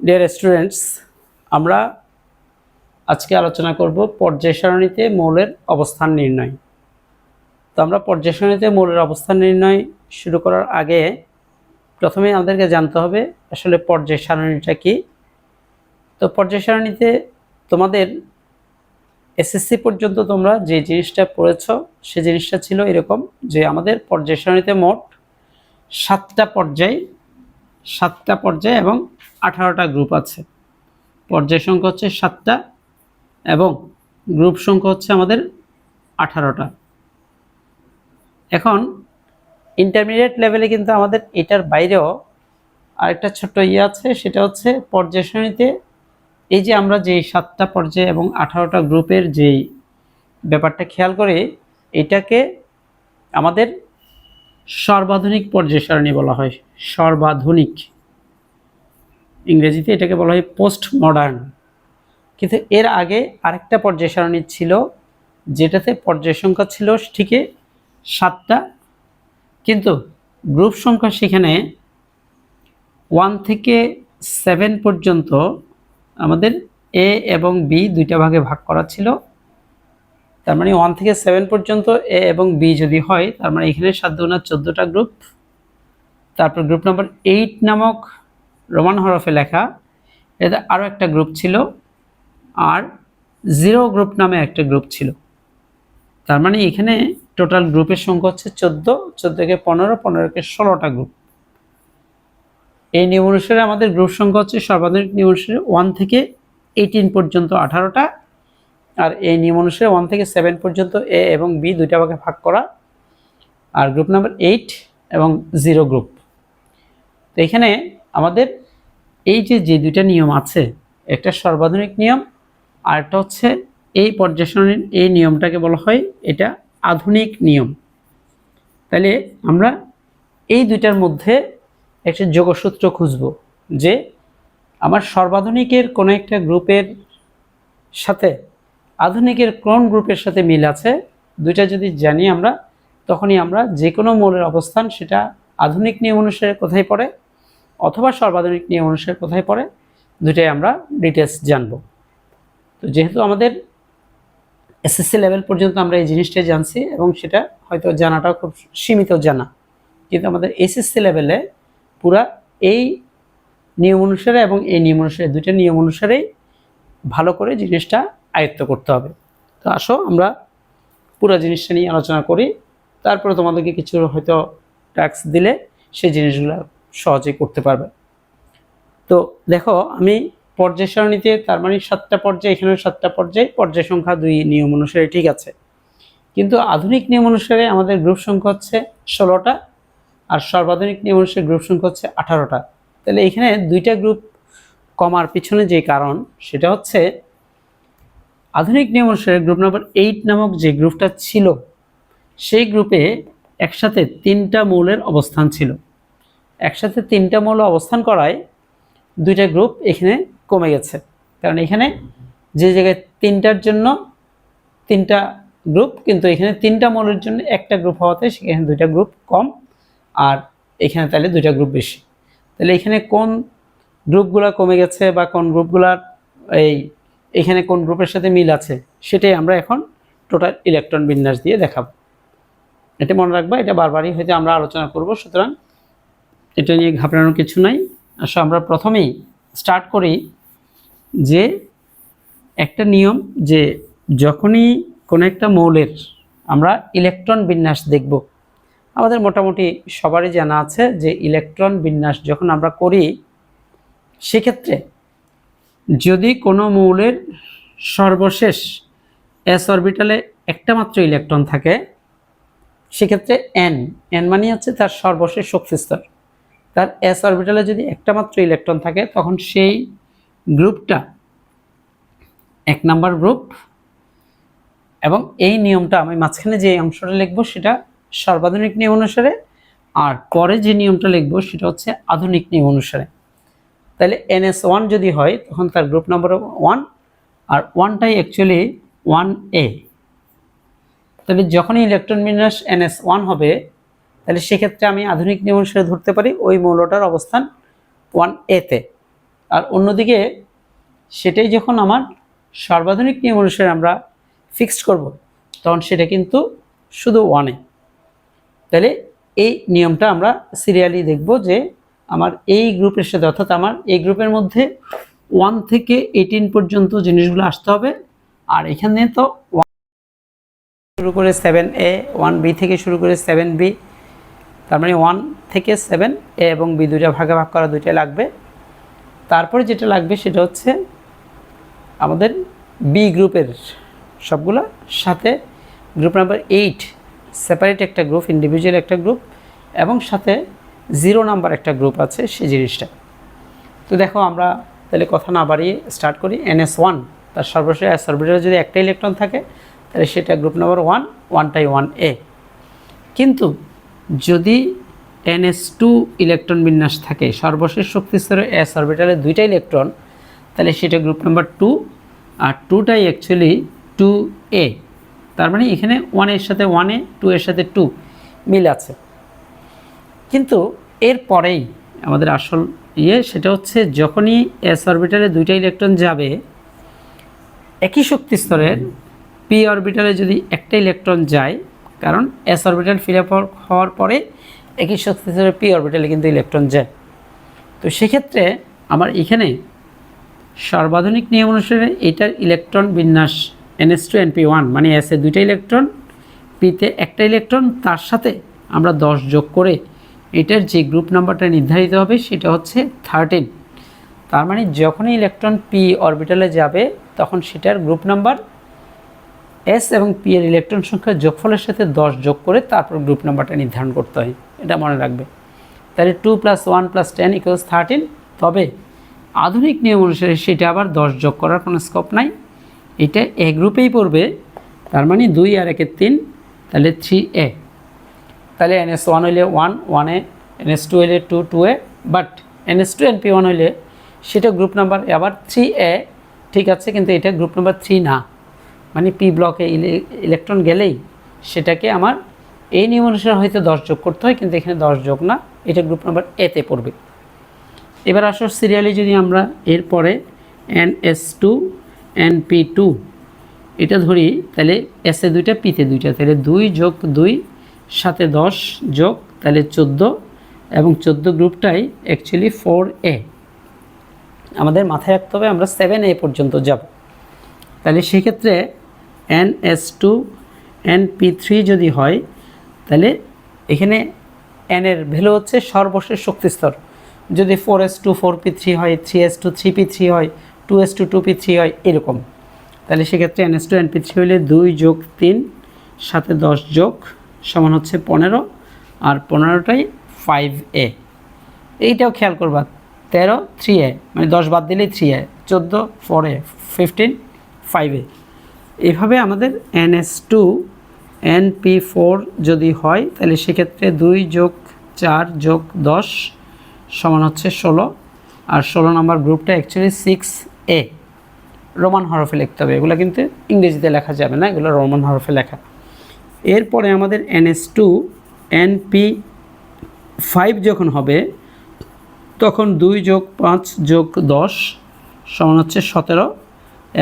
Dear students, আমরা আজকে আলোচনা করব পর্যায় সারণীতে মৌলের অবস্থান নির্ণয়। তো আমরা পর্যায় সারণীতে মৌলের অবস্থান নির্ণয় শুরু করার আগে প্রথমে আমাদেরকে জানতে হবে আসলে পর্যায় সারণীটা কি। তো পর্যায় সারণীতে তোমাদের এসএসসি পর্যন্ত তোমরা যে জিনিসটা পড়েছ সে জিনিসটা ছিল এরকম যে আমাদের পর্যায় সারণীতে মোট 7টা পর্যায় এবং 18টা গ্রুপ আছে। পর্যায় সংখ্যা হচ্ছে 7টা এবং গ্রুপ সংখ্যা হচ্ছে আমাদের 18টা। এখন ইন্টারমিডিয়েট লেভেলে কিন্তু আমাদের এটার বাইরেও আরেকটা ছোট্ট আছে, সেটা হচ্ছে পর্যায় সারণীতে এই যে আমরা যে 7টা পর্যায় এবং 18টা গ্রুপের যেই ব্যাপারটা খেয়াল করে এটাকে আমাদের সর্বাধুনিক পর্যায় সারণী বলা হয়। সর্বাধুনিক, ইংরেজিতে এটাকে বলা হয় পোস্ট মডার্ন। কিন্তু এর আগে আরেকটা পর্যায় সারণী ছিল যেটাতে পর্যায় সংখ্যা ছিল ঠিকই 7টা, কিন্তু গ্রুপ সংখ্যা সেখানে 1 থেকে 7 পর্যন্ত আমাদের এ এবং বি দুইটা ভাগে ভাগ করা ছিল। তার মানে 1 থেকে 7 পর্যন্ত এ এবং বি যদি হয় তার মানে এখানে 7 দুগুণে 14টা গ্রুপ। তারপর গ্রুপ নাম্বার 8 নামক রোমান হরফে লেখা এটা আরও একটা গ্রুপ ছিল, আর 0 গ্রুপ নামে একটা গ্রুপ ছিল। তার মানে এখানে টোটাল গ্রুপের সংখ্যা হচ্ছে 14, 14কে 15, 15কে 16টা গ্রুপ। এই নিয়ম অনুসারে আমাদের গ্রুপ সংখ্যা হচ্ছে সর্বাধিক নিয়ম অনুসারে 1 থেকে 18 পর্যন্ত 18টা, আর এই নিয়ম অনুসারে 1 থেকে 7 পর্যন্ত এ এবং বি দুইটা ভাগে ভাগ করা, আর গ্রুপ নাম্বার 8 এবং 0 গ্রুপ। তো এখানে আমাদের এই যে দুইটা নিয়ম আছে, একটা সর্বাধুনিক নিয়ম আর একটা হচ্ছে এই পর্যায় সারণীর এই নিয়মটাকে বলা হয় এটা আধুনিক নিয়ম। তাহলে আমরা এই দুইটার মধ্যে একটা যোগসূত্র খুঁজব যে আমার সর্বাধুনিকের কোনো একটা গ্রুপের সাথে আধুনিকের কোন গ্রুপের সাথে মিল আছে, দুইটা যদি জানি আমরা তখনই আমরা যে কোনো মৌলের অবস্থান সেটা আধুনিক নিয়ম অনুসারে কোথায় পড়ে অথবা সর্বাধুনিক নিয়ম অনুসারে কোথায় পড়ে দুইটাই আমরা ডিটেলস জানব। তো যেহেতু আমাদের এসএসসি লেভেল পর্যন্ত আমরা এই জিনিসটাই জানছি এবং সেটা হয়তো জানাটাও খুব সীমিত জানা, কিন্তু আমাদের এসএসসি লেভেলে পুরা এই নিয়ম অনুসারে এবং এই নিয়ম অনুসারে দুইটা নিয়ম অনুসারেই ভালো করে জিনিসটা আয়ত্ত করতে হবে। তো আসো আমরা পুরো জিনিসটা নিয়ে আলোচনা করি, তারপরে তোমাদেরকে কিছু হয়তো টাস্ক দিলে সেই জিনিসগুলো সহজেই করতে পারবে। তো দেখো, আমি পর্যায় সারণীতে তার মানে 7টা পর্যায়, এখানেও 7টা পর্যায় সংখ্যা 2 নিয়ম অনুসারে ঠিক আছে, কিন্তু আধুনিক নিয়ম অনুসারে আমাদের গ্রুপ সংখ্যা হচ্ছে 16টা আর সর্বাধুনিক নিয়ম অনুসারে গ্রুপ সংখ্যা হচ্ছে 18টা। তাহলে এখানে দুইটা গ্রুপ কমার পিছনে যে কারণ সেটা হচ্ছে আধুনিক নিয়ম অনুসারে গ্রুপ নাম্বার 8 নামক যে গ্রুপটা ছিল সেই গ্রুপে একসাথে 3টা মৌলের অবস্থান ছিল। একসাথে 3টা মৌল অবস্থান করায় দুইটা গ্রুপ এখানে কমে গেছে, কারণ এখানে যে জায়গায় 3টার জন্য 3টা গ্রুপ, কিন্তু এখানে 3টা মৌলের জন্য একটা গ্রুপ হওয়াতে সেখানে 2টা গ্রুপ কম, আর এখানে তাহলে 2টা গ্রুপ বেশি। তাহলে এখানে কোন গ্রুপগুলো কমে গেছে বা কোন গ্রুপগুলার এখানে কোন গ্রুপের সাথে মিল আছে সেটাই আমরা এখন টোটাল ইলেকট্রন বিন্যাস দিয়ে দেখাবো। এটা মনে রাখবা, এটা বারবারই হয়তো আমরা আলোচনা করব, সুতরাং এটা নিয়ে ঘাবড়ানোর কিছু নাই। আসলে আমরা প্রথমেই স্টার্ট করি যে একটা নিয়ম, যে যখনই কোনো একটা মৌলের আমরা ইলেকট্রন বিন্যাস দেখব, আমাদের মোটামুটি সবারই জানা আছে যে ইলেকট্রন বিন্যাস যখন আমরা করি সেক্ষেত্রে যদি কোনো মৌলের সর্বশেষ এস অরবিটালে একটা মাত্র ইলেকট্রন থাকে সেক্ষেত্রে এন মানে হচ্ছে তার সর্বশেষ শক্তিস্তর, তার এস অরবিটালে যদি একটা মাত্র ইলেকট্রন থাকে তখন সেই গ্রুপটা 1 নাম্বার গ্রুপ। এবং এই নিয়মটা আমি মাঝখানে যে অংশটা লিখব সেটা সর্বাধুনিক নিয়ম অনুসারে, আর পরে যে নিয়মটা লিখব সেটা হচ্ছে আধুনিক নিয়ম অনুসারে। তাহলে NS1 যদি হয় তখন তার গ্রুপ নাম্বার 1, আর 1টাই অ্যাকচুয়ালি 1A। তাহলে যখনই ইলেকট্রন বিন্যাস NS1 হবে তাহলে সেক্ষেত্রে আমি আধুনিক নিয়ম অনুসারে ধরতে পারি ওই মৌলটার অবস্থান 1A তে, আর অন্যদিকে সেটাই যখন আমার সর্বাধুনিক নিয়ম অনুসারে আমরা ফিক্সড করব তখন সেটা কিন্তু শুধু 1-এ। তাহলে এই নিয়মটা আমরা সিরিয়ালি দেখব যে আমার এই গ্রুপের সাথে, অর্থাৎ আমার এই গ্রুপের মধ্যে 1 থেকে 18 পর্যন্ত জিনিসগুলো আসতে হবে। আর এখানে তো 1 শুরু করে 7A, 1B থেকে শুরু করে 7B, তার মানে 1 থেকে 7A এবং B দুইটা ভাগে ভাগ করা, দুইটাই লাগবে। তারপরে যেটা লাগবে সেটা হচ্ছে আমাদের বি গ্রুপের সবগুলো সাথে গ্রুপ নাম্বার 8 সেপারেট একটা গ্রুপ, ইন্ডিভিজুয়াল একটা গ্রুপ, এবং সাথে 0 নাম্বার একটা গ্রুপ আছে সেই জিনিসটা। তো দেখো আমরা তাহলে কথা না বাড়িয়ে স্টার্ট করি। NS1 তার সর্বশেষ s অরবিটালে যদি একটা ইলেকট্রন থাকে তাহলে সেটা গ্রুপ নাম্বার 1, 1টাই 1A। কিন্তু যদি NS2 ইলেকট্রন বিন্যাস থাকে, সর্বশেষ শক্তি স্তরে s অরবিটালে 2টা ইলেকট্রন, তাহলে সেটা গ্রুপ নাম্বার 2, আর 2টাই অ্যাকচুয়ালি 2A। তার মানে এখানে 1 এর সাথে 1A, 2 এর সাথে 2 মিল আছে। কিন্তু এর পরেই আমাদের আসল সেটা হচ্ছে যখনই s অরবিটালে 2টা ইলেকট্রন যাবে, একই শক্তি স্তরের p অরবিটালে যদি একটা ইলেকট্রন যায়, কারণ s অরবিটাল ফিল আপ হওয়ার পরে একই শক্তি স্তরের p অরবিটালে কিন্তু ইলেকট্রন যায়। তো সেক্ষেত্রে আমার এখানে সর্বাধুনিক নিয়ম অনুসারে এটার ইলেকট্রন বিন্যাস NS2np1, মানে s এ 2টা ইলেকট্রন, p তে একটা ইলেকট্রন, তার সাথে আমরা 10 যোগ করে এটার যে গ্রুপ নাম্বারটা নির্ধারিত হবে সেটা হচ্ছে 13। তার মানে যখনই ইলেকট্রন p অরবিটালে যাবে তখন সেটার গ্রুপ নাম্বার s এবং p এর ইলেকট্রন সংখ্যার যোগফলের সাথে 10 যোগ করে তারপর গ্রুপ নাম্বারটা নির্ধারণ করতে হয়, এটা মনে রাখবে। তাহলে 2 + 1 + 10 = 13। তবে আধুনিক নিয়ম অনুসারে সেটা আবার 10 যোগ করার কোনো স্কোপ নাই, এটা এ গ্রুপেই পড়বে। তার মানে 2 আর 1 3, তাহলে 3A। তাহলে NS1 হইলে 1, 1A, NS2 হইলে 2, 2A, বাট NS2np1 হইলে সেটা গ্রুপ নাম্বার আবার 3A, ঠিক আছে, কিন্তু এটা গ্রুপ নাম্বার 3 না। মানে পি ব্লকে ইলেকট্রন গেলেই সেটাকে আমার এই নিয়ম অনুসারে হয়তো 10 যোগ করতে হয়, কিন্তু এখানে 10 যোগ না, এটা গ্রুপ নাম্বার এতে পড়বে। এবার আসো সিরিয়ালি যদি আমরা এরপরে NS2 np2 এটা ধরি, তাহলে s এ 2টা, p তে 2টা, তাহলে 2 যোগ 2 সাথে 10 যোগ, তাহলে 14, এবং 14 গ্রুপটাই অ্যাকচুয়ালি 4A। আমাদের মাথায় রাখতে হবে আমরা 7A পর্যন্ত যাব। তাহলে সেক্ষেত্রে NS2 np3 যদি হয়, তাহলে এখানে n এর ভ্যালু হচ্ছে সর্বশেষ শক্তিস্তর। যদি 4s2 4p3 হয়, 3s2 3p3 হয়, 2s2 2p3 হয়, এরকম, তাহলে সেক্ষেত্রে NS2 np3 হলে 2 যোগ 3 সাথে 10 যোগ সমান হচ্ছে 15, আর 15টাই 5A। এইটাও খেয়াল করবা, 13 3A, মানে 10 বাদ দিলেই 3A, 14 4A, 15 5A। এভাবে আমাদের NS2 np4 যদি হয়, তাহলে সেক্ষেত্রে 2 যোগ 4 যোগ 10 সমান হচ্ছে 16, আর 16 নম্বর গ্রুপটা অ্যাকচুয়ালি 6A। রোমান হরফে লিখতে হবে, এগুলো কিন্তু ইংরেজিতে লেখা যাবে না, এগুলো রোমান হরফে লেখা। এরপরে আমাদের NS2 np5 যখন হবে, তখন 2 যোগ 5 যোগ 10 সমান হচ্ছে 17,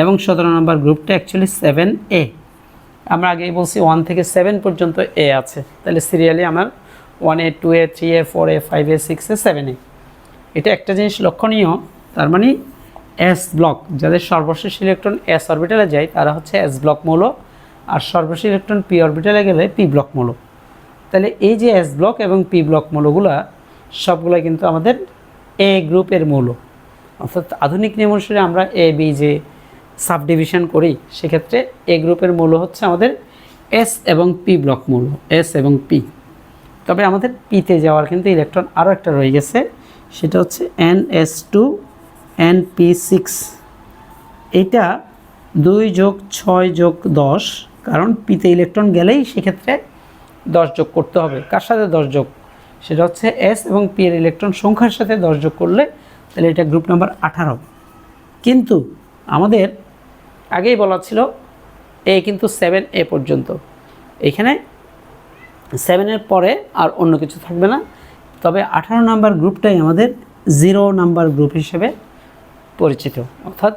এবং 17 নম্বর গ্রুপটা অ্যাকচুয়ালি 7A। আমরা আগেই বলছি 1 থেকে 7 পর্যন্ত A আছে, তাহলে সিরিয়ালি আমার 1A 2A 3A 4A 5A 6A 7A। এটা একটা জিনিস লক্ষণীয়, তার মানে S ব্লক, যাদের সর্বশেষ ইলেকট্রন S অরবিটালে যায় তারা হচ্ছে S ব্লক মৌল, আর সর্বশেষ ইলেকট্রন P অরবিটালে গেলে P ব্লক মৌল। তাহলে এই যে S ব্লক এবং P ব্লক মৌলগুলা সবগুলো কিন্তু আমাদের A গ্রুপের মৌল। অর্থাৎ আধুনিক নিয়ম অনুসারে আমরা A B যে সাব ডিভিশন করি, সেক্ষেত্রে A গ্রুপের মৌল হচ্ছে আমাদের S এবং P ব্লক মৌল, S এবং P। তবে আমাদের Pতে যাওয়ার কিন্তু ইলেকট্রন আরও একটা রয়ে গেছে, সেটা হচ্ছে NS2 np6। এটা 2 যোগ 6 যোগ 10, কারণ Pতে ইলেকট্রন গেলেই সেক্ষেত্রে 10 যোগ করতে হবে। কার সাথে 10 যোগ? সেটা হচ্ছে S এবং P এর ইলেকট্রন সংখ্যার সাথে 10 যোগ করলে, তাহলে এটা গ্রুপ নাম্বার 18। কিন্তু আমাদের আগেই বলা ছিল A কিন্তু 7A পর্যন্ত, এখানে 7-এর পরে আর অন্য কিছু থাকবে না। তবে 18 নাম্বার গ্রুপটাই আমাদের 0 নাম্বার গ্রুপ হিসেবে পরিচিত। অর্থাৎ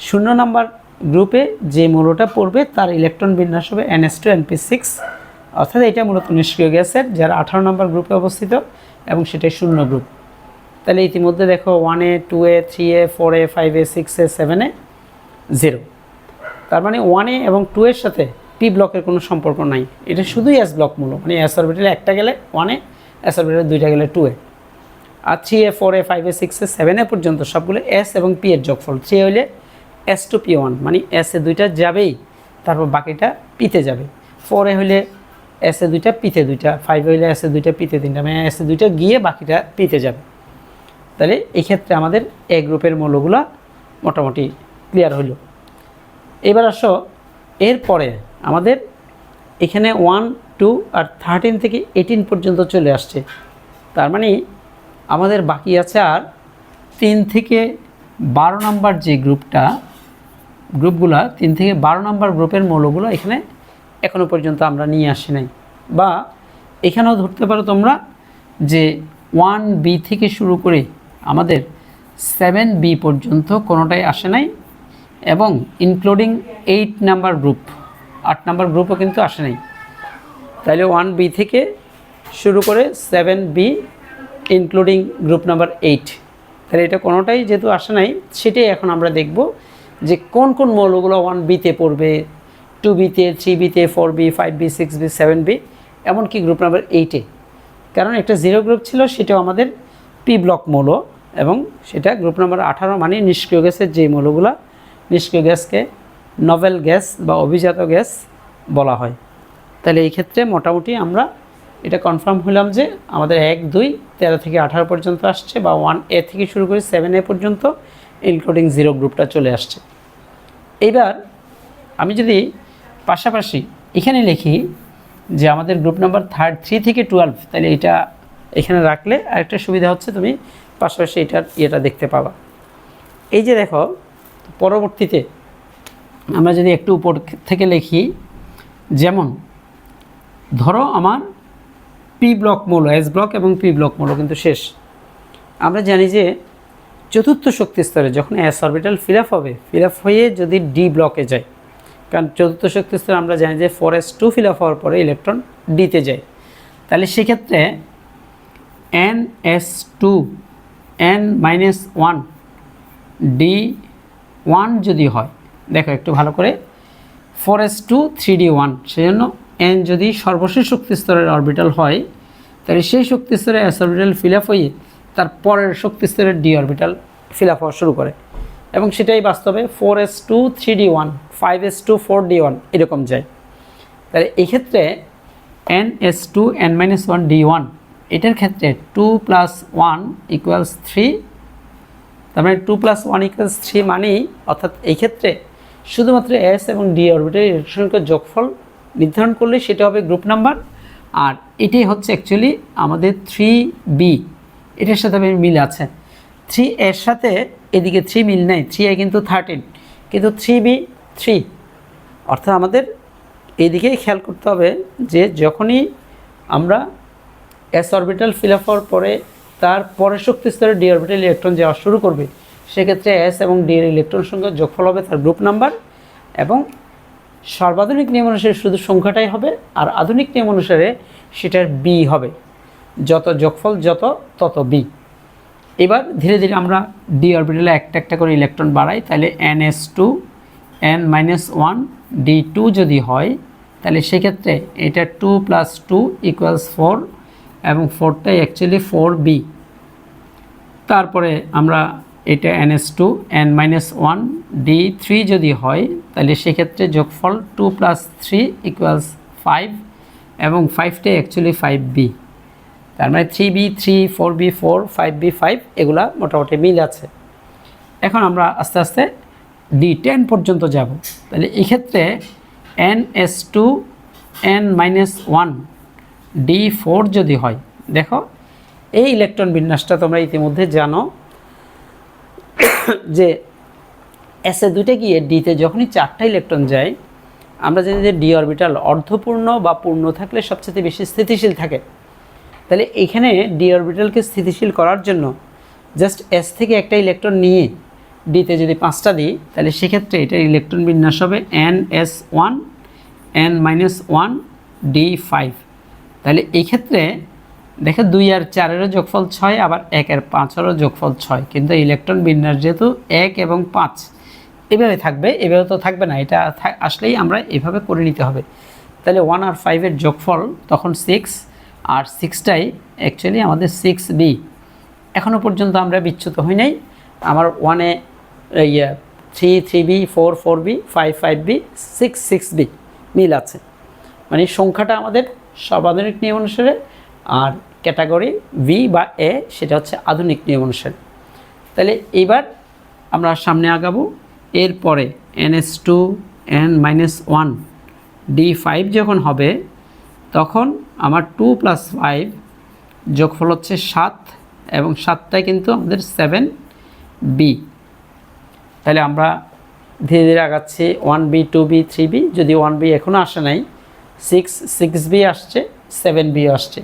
0 নম্বর গ্রুপে যে মৌলটা পড়বে তার ইলেকট্রন বিন্যাস হবে NH2 NP6, অর্থাৎ এটা মূলত নিষ্ক্রিয় গ্যাসের, যারা 18 নম্বর গ্রুপে অবস্থিত এবং সেটাই 0 গ্রুপ। তাহলে ইতিমধ্যে দেখো 1A 2A 3A 4A 5A 6A 7A 0, তার মানে 1A এবং 2 এর সাথে পি ব্লকের কোনো সম্পর্ক নাই, এটা শুধুই এস ব্লক মূল, মানে এস অরবিটালে একটা গেলে 1A, এস অরবিটালে দুইটা গেলে 2A। আর 3A 4A 5A 6A 7A পর্যন্ত সবগুলো এস এবং পি এর যোগফল। 3 হইলে S2P1, মানে এস এ দুইটা যাবেই, তারপর বাকিটা পিতে যাবে। 4A হইলে এস এ দুইটা পিতে দুইটা, 5 হইলে এস এ দুইটা পিতে তিনটা, মানে এস এ দুইটা গিয়ে বাকিটা পিতে যাবে। তাহলে এই ক্ষেত্রে আমাদের এ গ্রুপের মৌলগুলো মোটামুটি ক্লিয়ার হইল। এবার আসো এরপরে আমাদের এখানে 1, 2 আর 13 থেকে 18 পর্যন্ত চলে আসছে, তার মানে আমাদের বাকি আছে আর 3 থেকে 12 নম্বর যে গ্রুপগুলা 3 থেকে 12 নম্বর গ্রুপের মৌলগুলো এখানে এখনও পর্যন্ত আমরা নিয়ে আসি নাই, বা এখানেও ধরতে পারো তোমরা যে 1B থেকে শুরু করে আমাদের 7B পর্যন্ত কোনোটাই আসে নাই, এবং ইনক্লুডিং 8 নাম্বার গ্রুপ, 8 নাম্বার গ্রুপও কিন্তু আসে নাই। তাহলে 1B থেকে শুরু করে 7B ইনক্লুডিং গ্রুপ নাম্বার 8, তাহলে এটা কোনোটাই যেহেতু আসে নাই, সেটাই এখন আমরা দেখব যে কোন কোন মৌলগুলো 1Bতে পড়বে, 2Bতে, 3Bতে, 4B, 5B, 6B, 7B, এমনকি গ্রুপ নাম্বার 8-এ। কারণ একটা 0 গ্রুপ ছিল, সেটাও আমাদের পি ব্লক মৌল, এবং সেটা গ্রুপ নাম্বার 18, মানে নিষ্ক্রিয় গ্যাসের যে মৌলগুলো, নিষ্ক্রিয় গ্যাসকে নভেল গ্যাস বা অভিজাত গ্যাস বলা হয়। তাহলে এই ক্ষেত্রে মোটামুটি আমরা এটা কনফার্ম হলাম যে আমাদের 1, 2, 13 থেকে 18 পর্যন্ত আসছে, বা 1A থেকে শুরু করে 7A পর্যন্ত ইনক্লুডিং 0 গ্রুপটা চলে আসছে। এইবার আমি যদি পাশাপাশি এখানে লিখি যে আমাদের গ্রুপ নাম্বার 3 থেকে 12, তাহলে এটা এখানে রাখলে আরেকটা সুবিধা হচ্ছে, তুমি পাশাপাশি এটার ইয়েটা দেখতে পাবা। এই যে দেখো, পরবর্তীতে আমরা যদি একটু উপর থেকে লিখি, যেমন ধরো আমার পি ব্লক মৌল, এস ব্লক এবং পি ব্লক মৌল কিন্তু শেষ। আমরা জানি যে চতুর্থ শক্তি স্তরে যখন এস অরবিটাল ফিল আপ হবে, ফিল আপ হয়ে যদি ডি ব্লকে যায়, কারণ চতুর্থ শক্তি স্তরে আমরা জানি যে 4s2 ফিল আপ হওয়ার পরে ইলেকট্রন ডিতে যায়, তাহলে সেক্ষেত্রে NS2 N-1 D1 যদি হয়, দেখো একটু ভালো করে, 4s2 3D1, সেজন্য N যদি সর্বশেষ শক্তি স্তরের অরবিটাল হয়, তাহলে সেই শক্তি স্তরে এস অরবিটাল ফিল আপ হয়ে তার পরের শক্তি স্তরের ডি অরবিটাল ফিল আপ হওয়া শুরু করে, এবং সেটাই বাস্তবে 4s2 3D1, 5s2 4D1 এরকম যায়। তাহলে এক্ষেত্রে NS2 N-1 D1, এটার ক্ষেত্রে 2 + 1 = 3, তার মানে 2 + 1 = 3, মানেই অর্থাৎ এই ক্ষেত্রে শুধুমাত্র এস এবং ডি অরবিটাল ইলেকট্রনের যোগফল নির্ধারণ করলে সেটা হবে গ্রুপ নাম্বার। আর এটাই হচ্ছে অ্যাকচুয়ালি আমাদের 3B, এটার সাথে মিল আছে। 3 এর সাথে এদিকে 3 মিল নেই, 3A কিন্তু 13, কিন্তু 3B 3, অর্থাৎ আমাদের এইদিকেই খেয়াল করতে হবে যে যখনই আমরা এস অরবিটাল ফিল আপ হওয়ার পরে তার পরের শক্তি স্তরে ডি অরবিটাল ইলেকট্রন যাওয়া শুরু করবে, সেক্ষেত্রে এস এবং ডি এর ইলেকট্রন সংখ্যা যোগফল হবে তার গ্রুপ নাম্বার, এবং সর্বাধুনিক নিয়ম অনুসারে শুধু সংখ্যাটাই হবে, আর আধুনিক নিয়ম অনুসারে সেটার বি হবে, যত যোগফল যত তত বি। এবার ধীরে ধীরে আমরা ডি অরবিটালে একটা একটা করে ইলেকট্রন বাড়াই, তাহলে NS2 N-1 D2 যদি হয়, তাহলে সেক্ষেত্রে এটা 2 + 2 = 4, এবং 4টাই অ্যাকচুয়ালি 4B। তারপরে আমরা এটা NS2 N-1 D3 যদি হয়, তাহলে সেক্ষেত্রে যোগফল 2 + 3 = 5, এবং 5টাই অ্যাকচুয়ালি 5B। তার মানে 3B 3, 4B 4, 5B 5, এগুলা মোটামুটি মিল আছে। এখন আমরা আস্তে আস্তে D10 পর্যন্ত যাব। তাহলে এক্ষেত্রে NS2 N-1 D4 যদি হয়, দেখো এই ইলেকট্রন বিন্যাসটা তোমরা ইতিমধ্যে জানো যে এসে দুইটা গিয়ে ডিতে যখনই 4টা ইলেকট্রন যায়, আমরা জানি যে ডি অরবিটাল অর্ধপূর্ণ বা পূর্ণ থাকলে সবচেয়ে বেশি স্থিতিশীল থাকে। তাহলে এখানে ডি অরবিটালকে স্থিতিশীল করার জন্য জাস্ট এস থেকে একটা ইলেকট্রন নিয়ে ডিতে যদি 5টা দিই তাহলে সেক্ষেত্রে এটার ইলেকট্রন বিন্যাস হবে NS1 N-1 D5। তাহলে এই ক্ষেত্রে দেখো 2 আর 4-এরও যোগফল 6, আবার 1 আর 5-এরও যোগফল 6, কিন্তু ইলেকট্রন বিন্যাস যেহেতু 1 এবং 5 এভাবে থাকবে, এভাবে তো থাকবে না, এটা আসলেই আমরা এভাবে করে নিতে হবে। তাহলে 1 আর 5-এর যোগফল তখন 6, আর 6টাই অ্যাকচুয়ালি আমাদের 6B। এখনও পর্যন্ত আমরা বিচ্যুত হই নাই। আমার 1-এ 3B, 4B, 5B, 6B মিল আছে, মানে সংখ্যাটা আমাদের সর্বাধুনিক নিয়ম অনুসারে, আর ক্যাটাগরি ভি বা এ সেটা হচ্ছে আধুনিক নিয়ম অনুসারে। তাহলে এইবার আমরা সামনে আগাবো। এরপরে NS2 N-1 D5 যখন হবে তখন আমার 2 + 5 যোগফল হচ্ছে 7, এবং 7টাই কিন্তু আমাদের 7B। তাহলে আমরা ধীরে ধীরে আগাচ্ছি 1B, 2B, 3B, যদি 1B এখনও আসে নাই, 6B আসছে, 7B আসছে,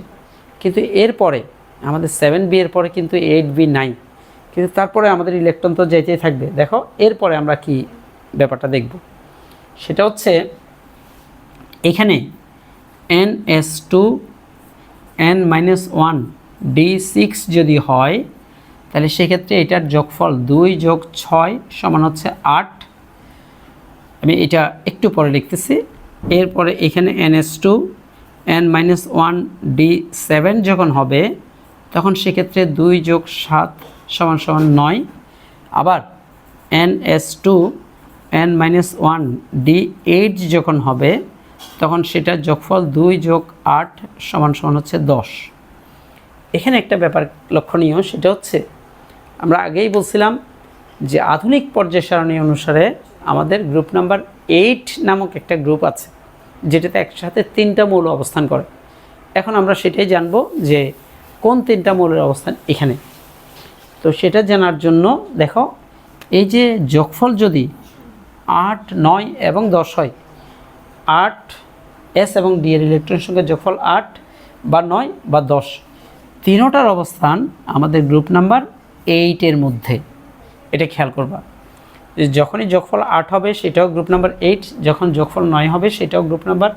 কিন্তু এরপরে আমাদের 7B এর পরে কিন্তু 8B নাই, কিন্তু তারপরে আমাদের ইলেকট্রন তো যেতেই থাকবে। দেখো এরপরে আমরা কি ব্যাপারটা দেখব, সেটা হচ্ছে এখানে NS2 N-1 D6 যদি হয় তাহলে সেক্ষেত্রে এটার যোগফল 2 + 6 = হচ্ছে 8। আমি এটা একটু পরে লিখতেছি। এরপরে এখানে NS2 N-1 D7 যখন হবে তখন সেক্ষেত্রে 2 + 7 = 9। আবার NS2 N-1 D8 যখন হবে তখন সেটার যোগফল 2 + 8 = হচ্ছে 10। এখানে একটা ব্যাপার লক্ষণীয়, সেটা হচ্ছে আমরা আগেই বলছিলাম যে আধুনিক পর্যায় সারণী অনুসারে আমাদের গ্রুপ নাম্বার 8 নামক একটা গ্রুপ আছে, যেটাতে একসাথে 3টা মৌল অবস্থান করে। এখন আমরা সেটাই জানব যে কোন 3টা মৌলের অবস্থান এখানে। তো সেটা জানার জন্য দেখো, এই যে যোগফল যদি 8, 9 এবং 10 হয়, 8 S এবং D এর ইলেকট্রন সংখ্যার যোগফল 8 বা 9 বা 10, তিনোটার অবস্থান আমাদের গ্রুপ নাম্বার 8-এর মধ্যে। এটা খেয়াল করবা যে যখনই যোগফল 8 হবে সেটাও গ্রুপ নাম্বার 8, যখন যোগফল 9 হবে সেটাও গ্রুপ নাম্বার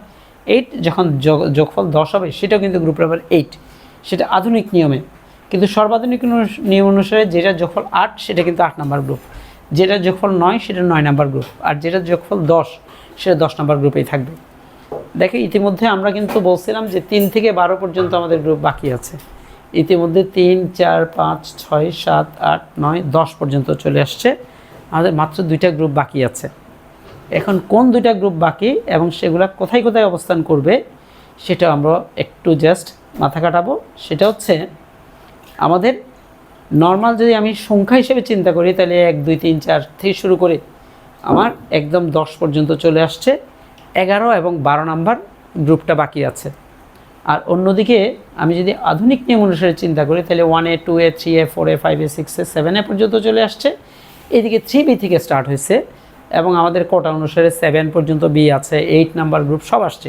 8, যখন যোগফল 10 হবে সেটাও কিন্তু গ্রুপ নাম্বার 8। সেটা আধুনিক নিয়মে, কিন্তু সর্বাধুনিক নিয়ম অনুসারে যেটা যোগফল 8 সেটা কিন্তু 8 নাম্বার গ্রুপ, যেটা যোগফল 9 সেটা 9 নাম্বার গ্রুপ, আর যেটা যোগফল 10 সেটা 10 নাম্বার গ্রুপেই থাকবে। দেখো ইতিমধ্যে আমরা কিন্তু বলছিলাম যে 3 থেকে 12 পর্যন্ত আমাদের গ্রুপ বাকি আছে। ইতিমধ্যে 3, 4, 5, 6, 7, 8, 9, 10 পর্যন্ত চলে আসছে। আমাদের মাত্র 2টা গ্রুপ বাকি আছে। এখন কোন 2টা গ্রুপ বাকি এবং সেগুলো কোথায় কোথায় অবস্থান করবে সেটা আমরা একটু জাস্ট মাথা কাটাবো। সেটা হচ্ছে আমাদের নর্মাল যদি আমি সংখ্যা হিসেবে চিন্তা করি তাহলে 1, 2, 3, 4 থেকে শুরু করে আমার একদম 10 পর্যন্ত চলে আসছে। 11 এবং 12 নাম্বার গ্রুপটা বাকি আছে। আর অন্যদিকে আমি যদি আধুনিক নিয়ম অনুসারে চিন্তা করি তাহলে 1A, 2A, 3A, 4A, 5A, 6A, 7A পর্যন্ত চলে আসছে। এদিকে 3B থেকে স্টার্ট হয়েছে এবং আমাদের কোটা অনুসারে 7 পর্যন্ত B আছে, 8 নাম্বার গ্রুপ সব আসছে,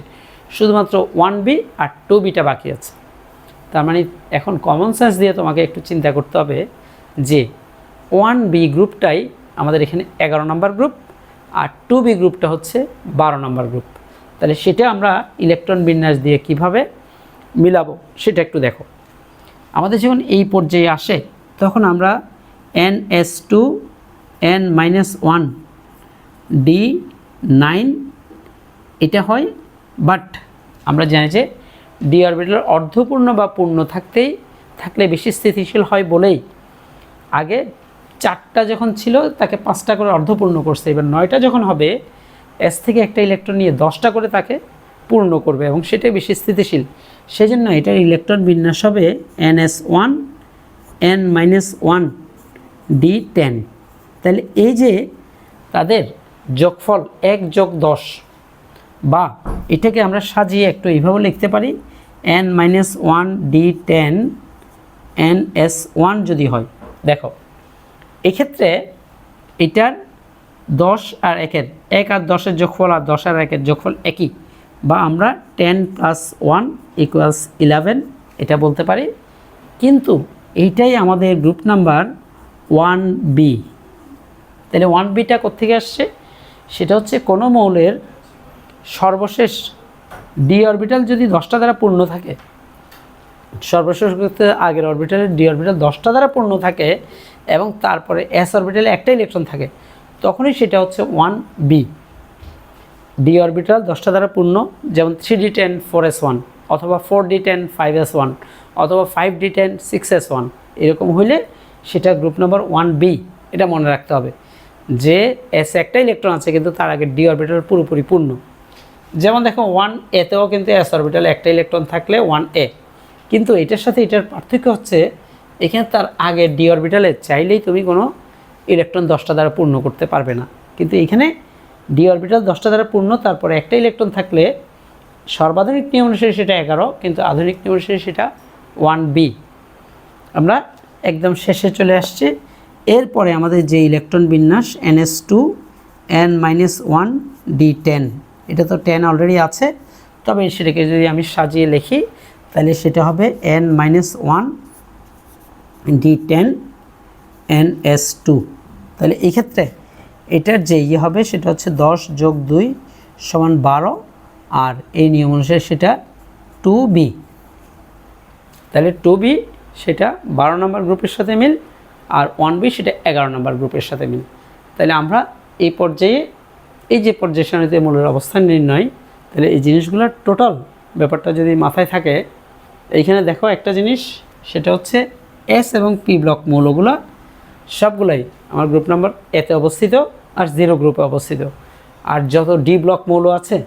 শুধুমাত্র 1B আর 2Bটা বাকি আছে। তার মানে এখন কমন সেন্স দিয়ে তোমাকে একটু চিন্তা করতে হবে যে 1B গ্রুপটাই আমাদের এখানে 11 নাম্বার গ্রুপ, আর 2B গ্রুপটা হচ্ছে 12 নাম্বার গ্রুপ। তাহলে সেটা আমরা ইলেকট্রন বিন্যাস দিয়ে কিভাবে মিলাবো সেটা একটু দেখো। আমাদের যখন এই পর্যায়ে আসে তখন আমরা NS2 N-1 D9 এটা হয়, বাট আমরা জানি যে ডি অরবিটাল অর্ধপূর্ণ বা পূর্ণ থাকলে বেশি স্থিতিশীল হয় বলেই আগে 4টা যখন ছিল তাকে 5টা করে অর্ধপূর্ণ করছে। এবার 9টা যখন হবে এস থেকে একটা ইলেকট্রন নিয়ে 10টা করে তাকে পূর্ণ করবে এবং সেটাই বেশি স্থিতিশীল। সেজন্য এটার ইলেকট্রন বিন্যাস হবে NS1 N-1 D10। তাহলে এই যে তাদের যোগফল 1 + 10, বা এটাকে আমরা সাজিয়ে একটু এইভাবে লিখতে পারি N-1 D10 NS1 যদি হয়। দেখো এক্ষেত্রে এটার 10 আর 1 আর 10-এর যোগফল আর 10 আর 1-এর যোগফল একই, বা আমরা 10 + 1 = 11 এটা বলতে পারি। কিন্তু এইটাই আমাদের গ্রুপ নাম্বার 1B। তাহলে 1bটা কোত্থেকে আসছে, সেটা হচ্ছে কোনো মৌলের সর্বশেষ ডি অরবিটাল যদি 10টা দ্বারা পূর্ণ থাকে, সর্বশেষ ক্ষেত্রে আগের অরবিটালের ডি অরবিটাল 10টা দ্বারা পূর্ণ থাকে এবং তারপরে এস অরবিটালে একটা ইলেকট্রন থাকে, তখনই সেটা হচ্ছে 1b। ডি অরবিটাল 10টা দ্বারা পূর্ণ, যেমন 3d10 4s1 অথবা 4d10 5s1 অথবা 5d10 6s1, এরকম হইলে সেটা গ্রুপ নাম্বার 1b। এটা মনে রাখতে হবে যে এস একটা ইলেকট্রন আছে কিন্তু তার আগে ডি অরবিটাল পুরোপুরি পূর্ণ। যেমন দেখো 1aতেও কিন্তু এস অরবিটালে একটা ইলেকট্রন থাকলে 1a, কিন্তু এটার সাথে এটার পার্থক্য হচ্ছে এখানে তার আগে ডি অরবিটালে চাইলেই তুমি কোনো ইলেকট্রন 10টা দ্বারা পূর্ণ করতে পারবে না, কিন্তু এখানে ডি অরবিটাল 10টা দ্বারা পূর্ণ, তারপরে একটা ইলেকট্রন থাকলে সর্বাধুনিক নিয়ম অনুসারে সেটা 11, কিন্তু আধুনিক নিয়ম অনুসারে সেটা 1b। আমরা একদম শেষে চলে আসছি। এরপরে আমাদের যে ইলেকট্রন বিন্যাস ns2 n-1d10, এটা তো 10 অলরেডি আছে, তবে সেটাকে যদি আমি সাজিয়ে লিখি তাহলে সেটা হবে n-1d10 ns2। তাহলে এই ক্ষেত্রে এটার যে হবে সেটা হচ্ছে 10 + 2 = 12, আর এই নিয়ম অনুসারে সেটা 2b। তাহলে 2b সেটা 12 নম্বর গ্রুপের সাথে মিল, আর 1b সেটা 11 নম্বর গ্রুপের সাথে মিল। তাহলে আমরা এই পর্যায়ে এই যে পর্যায় সারণীতে মৌলের অবস্থান নির্ণয়, তাহলে এই জিনিসগুলোর টোটাল ব্যাপারটা যদি মাথায় থাকে, এইখানে দেখো একটা জিনিস, সেটা হচ্ছে এস এবং পি ব্লক মৌলগুলো সবগুলাই আমার গ্রুপ নাম্বার এতে অবস্থিত আর 0 গ্রুপে অবস্থিত, আর যত ডি ব্লক মৌল আছে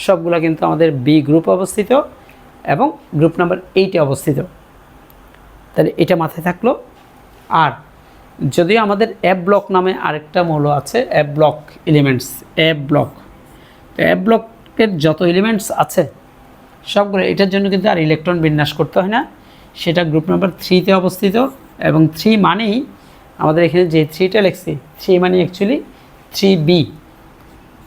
সবগুলো কিন্তু আমাদের বি গ্রুপে অবস্থিত এবং গ্রুপ নাম্বার 8-এ অবস্থিত। তাহলে এটা মাথায় থাকলো। আর যদিও আমাদের এফ ব্লক নামে আরেকটা মৌল আছে, F block elements, F block, তো এফ ব্লকের যত এলিমেন্টস আছে সবগুলো, এটার জন্য কিন্তু আর ইলেকট্রন বিন্যাস করতে হয় না, সেটা গ্রুপ নাম্বার 3-তে অবস্থিত। এবং 3 মানেই আমাদের এখানে যে 3টা লিখছি, 3 মানে অ্যাকচুয়ালি 3b।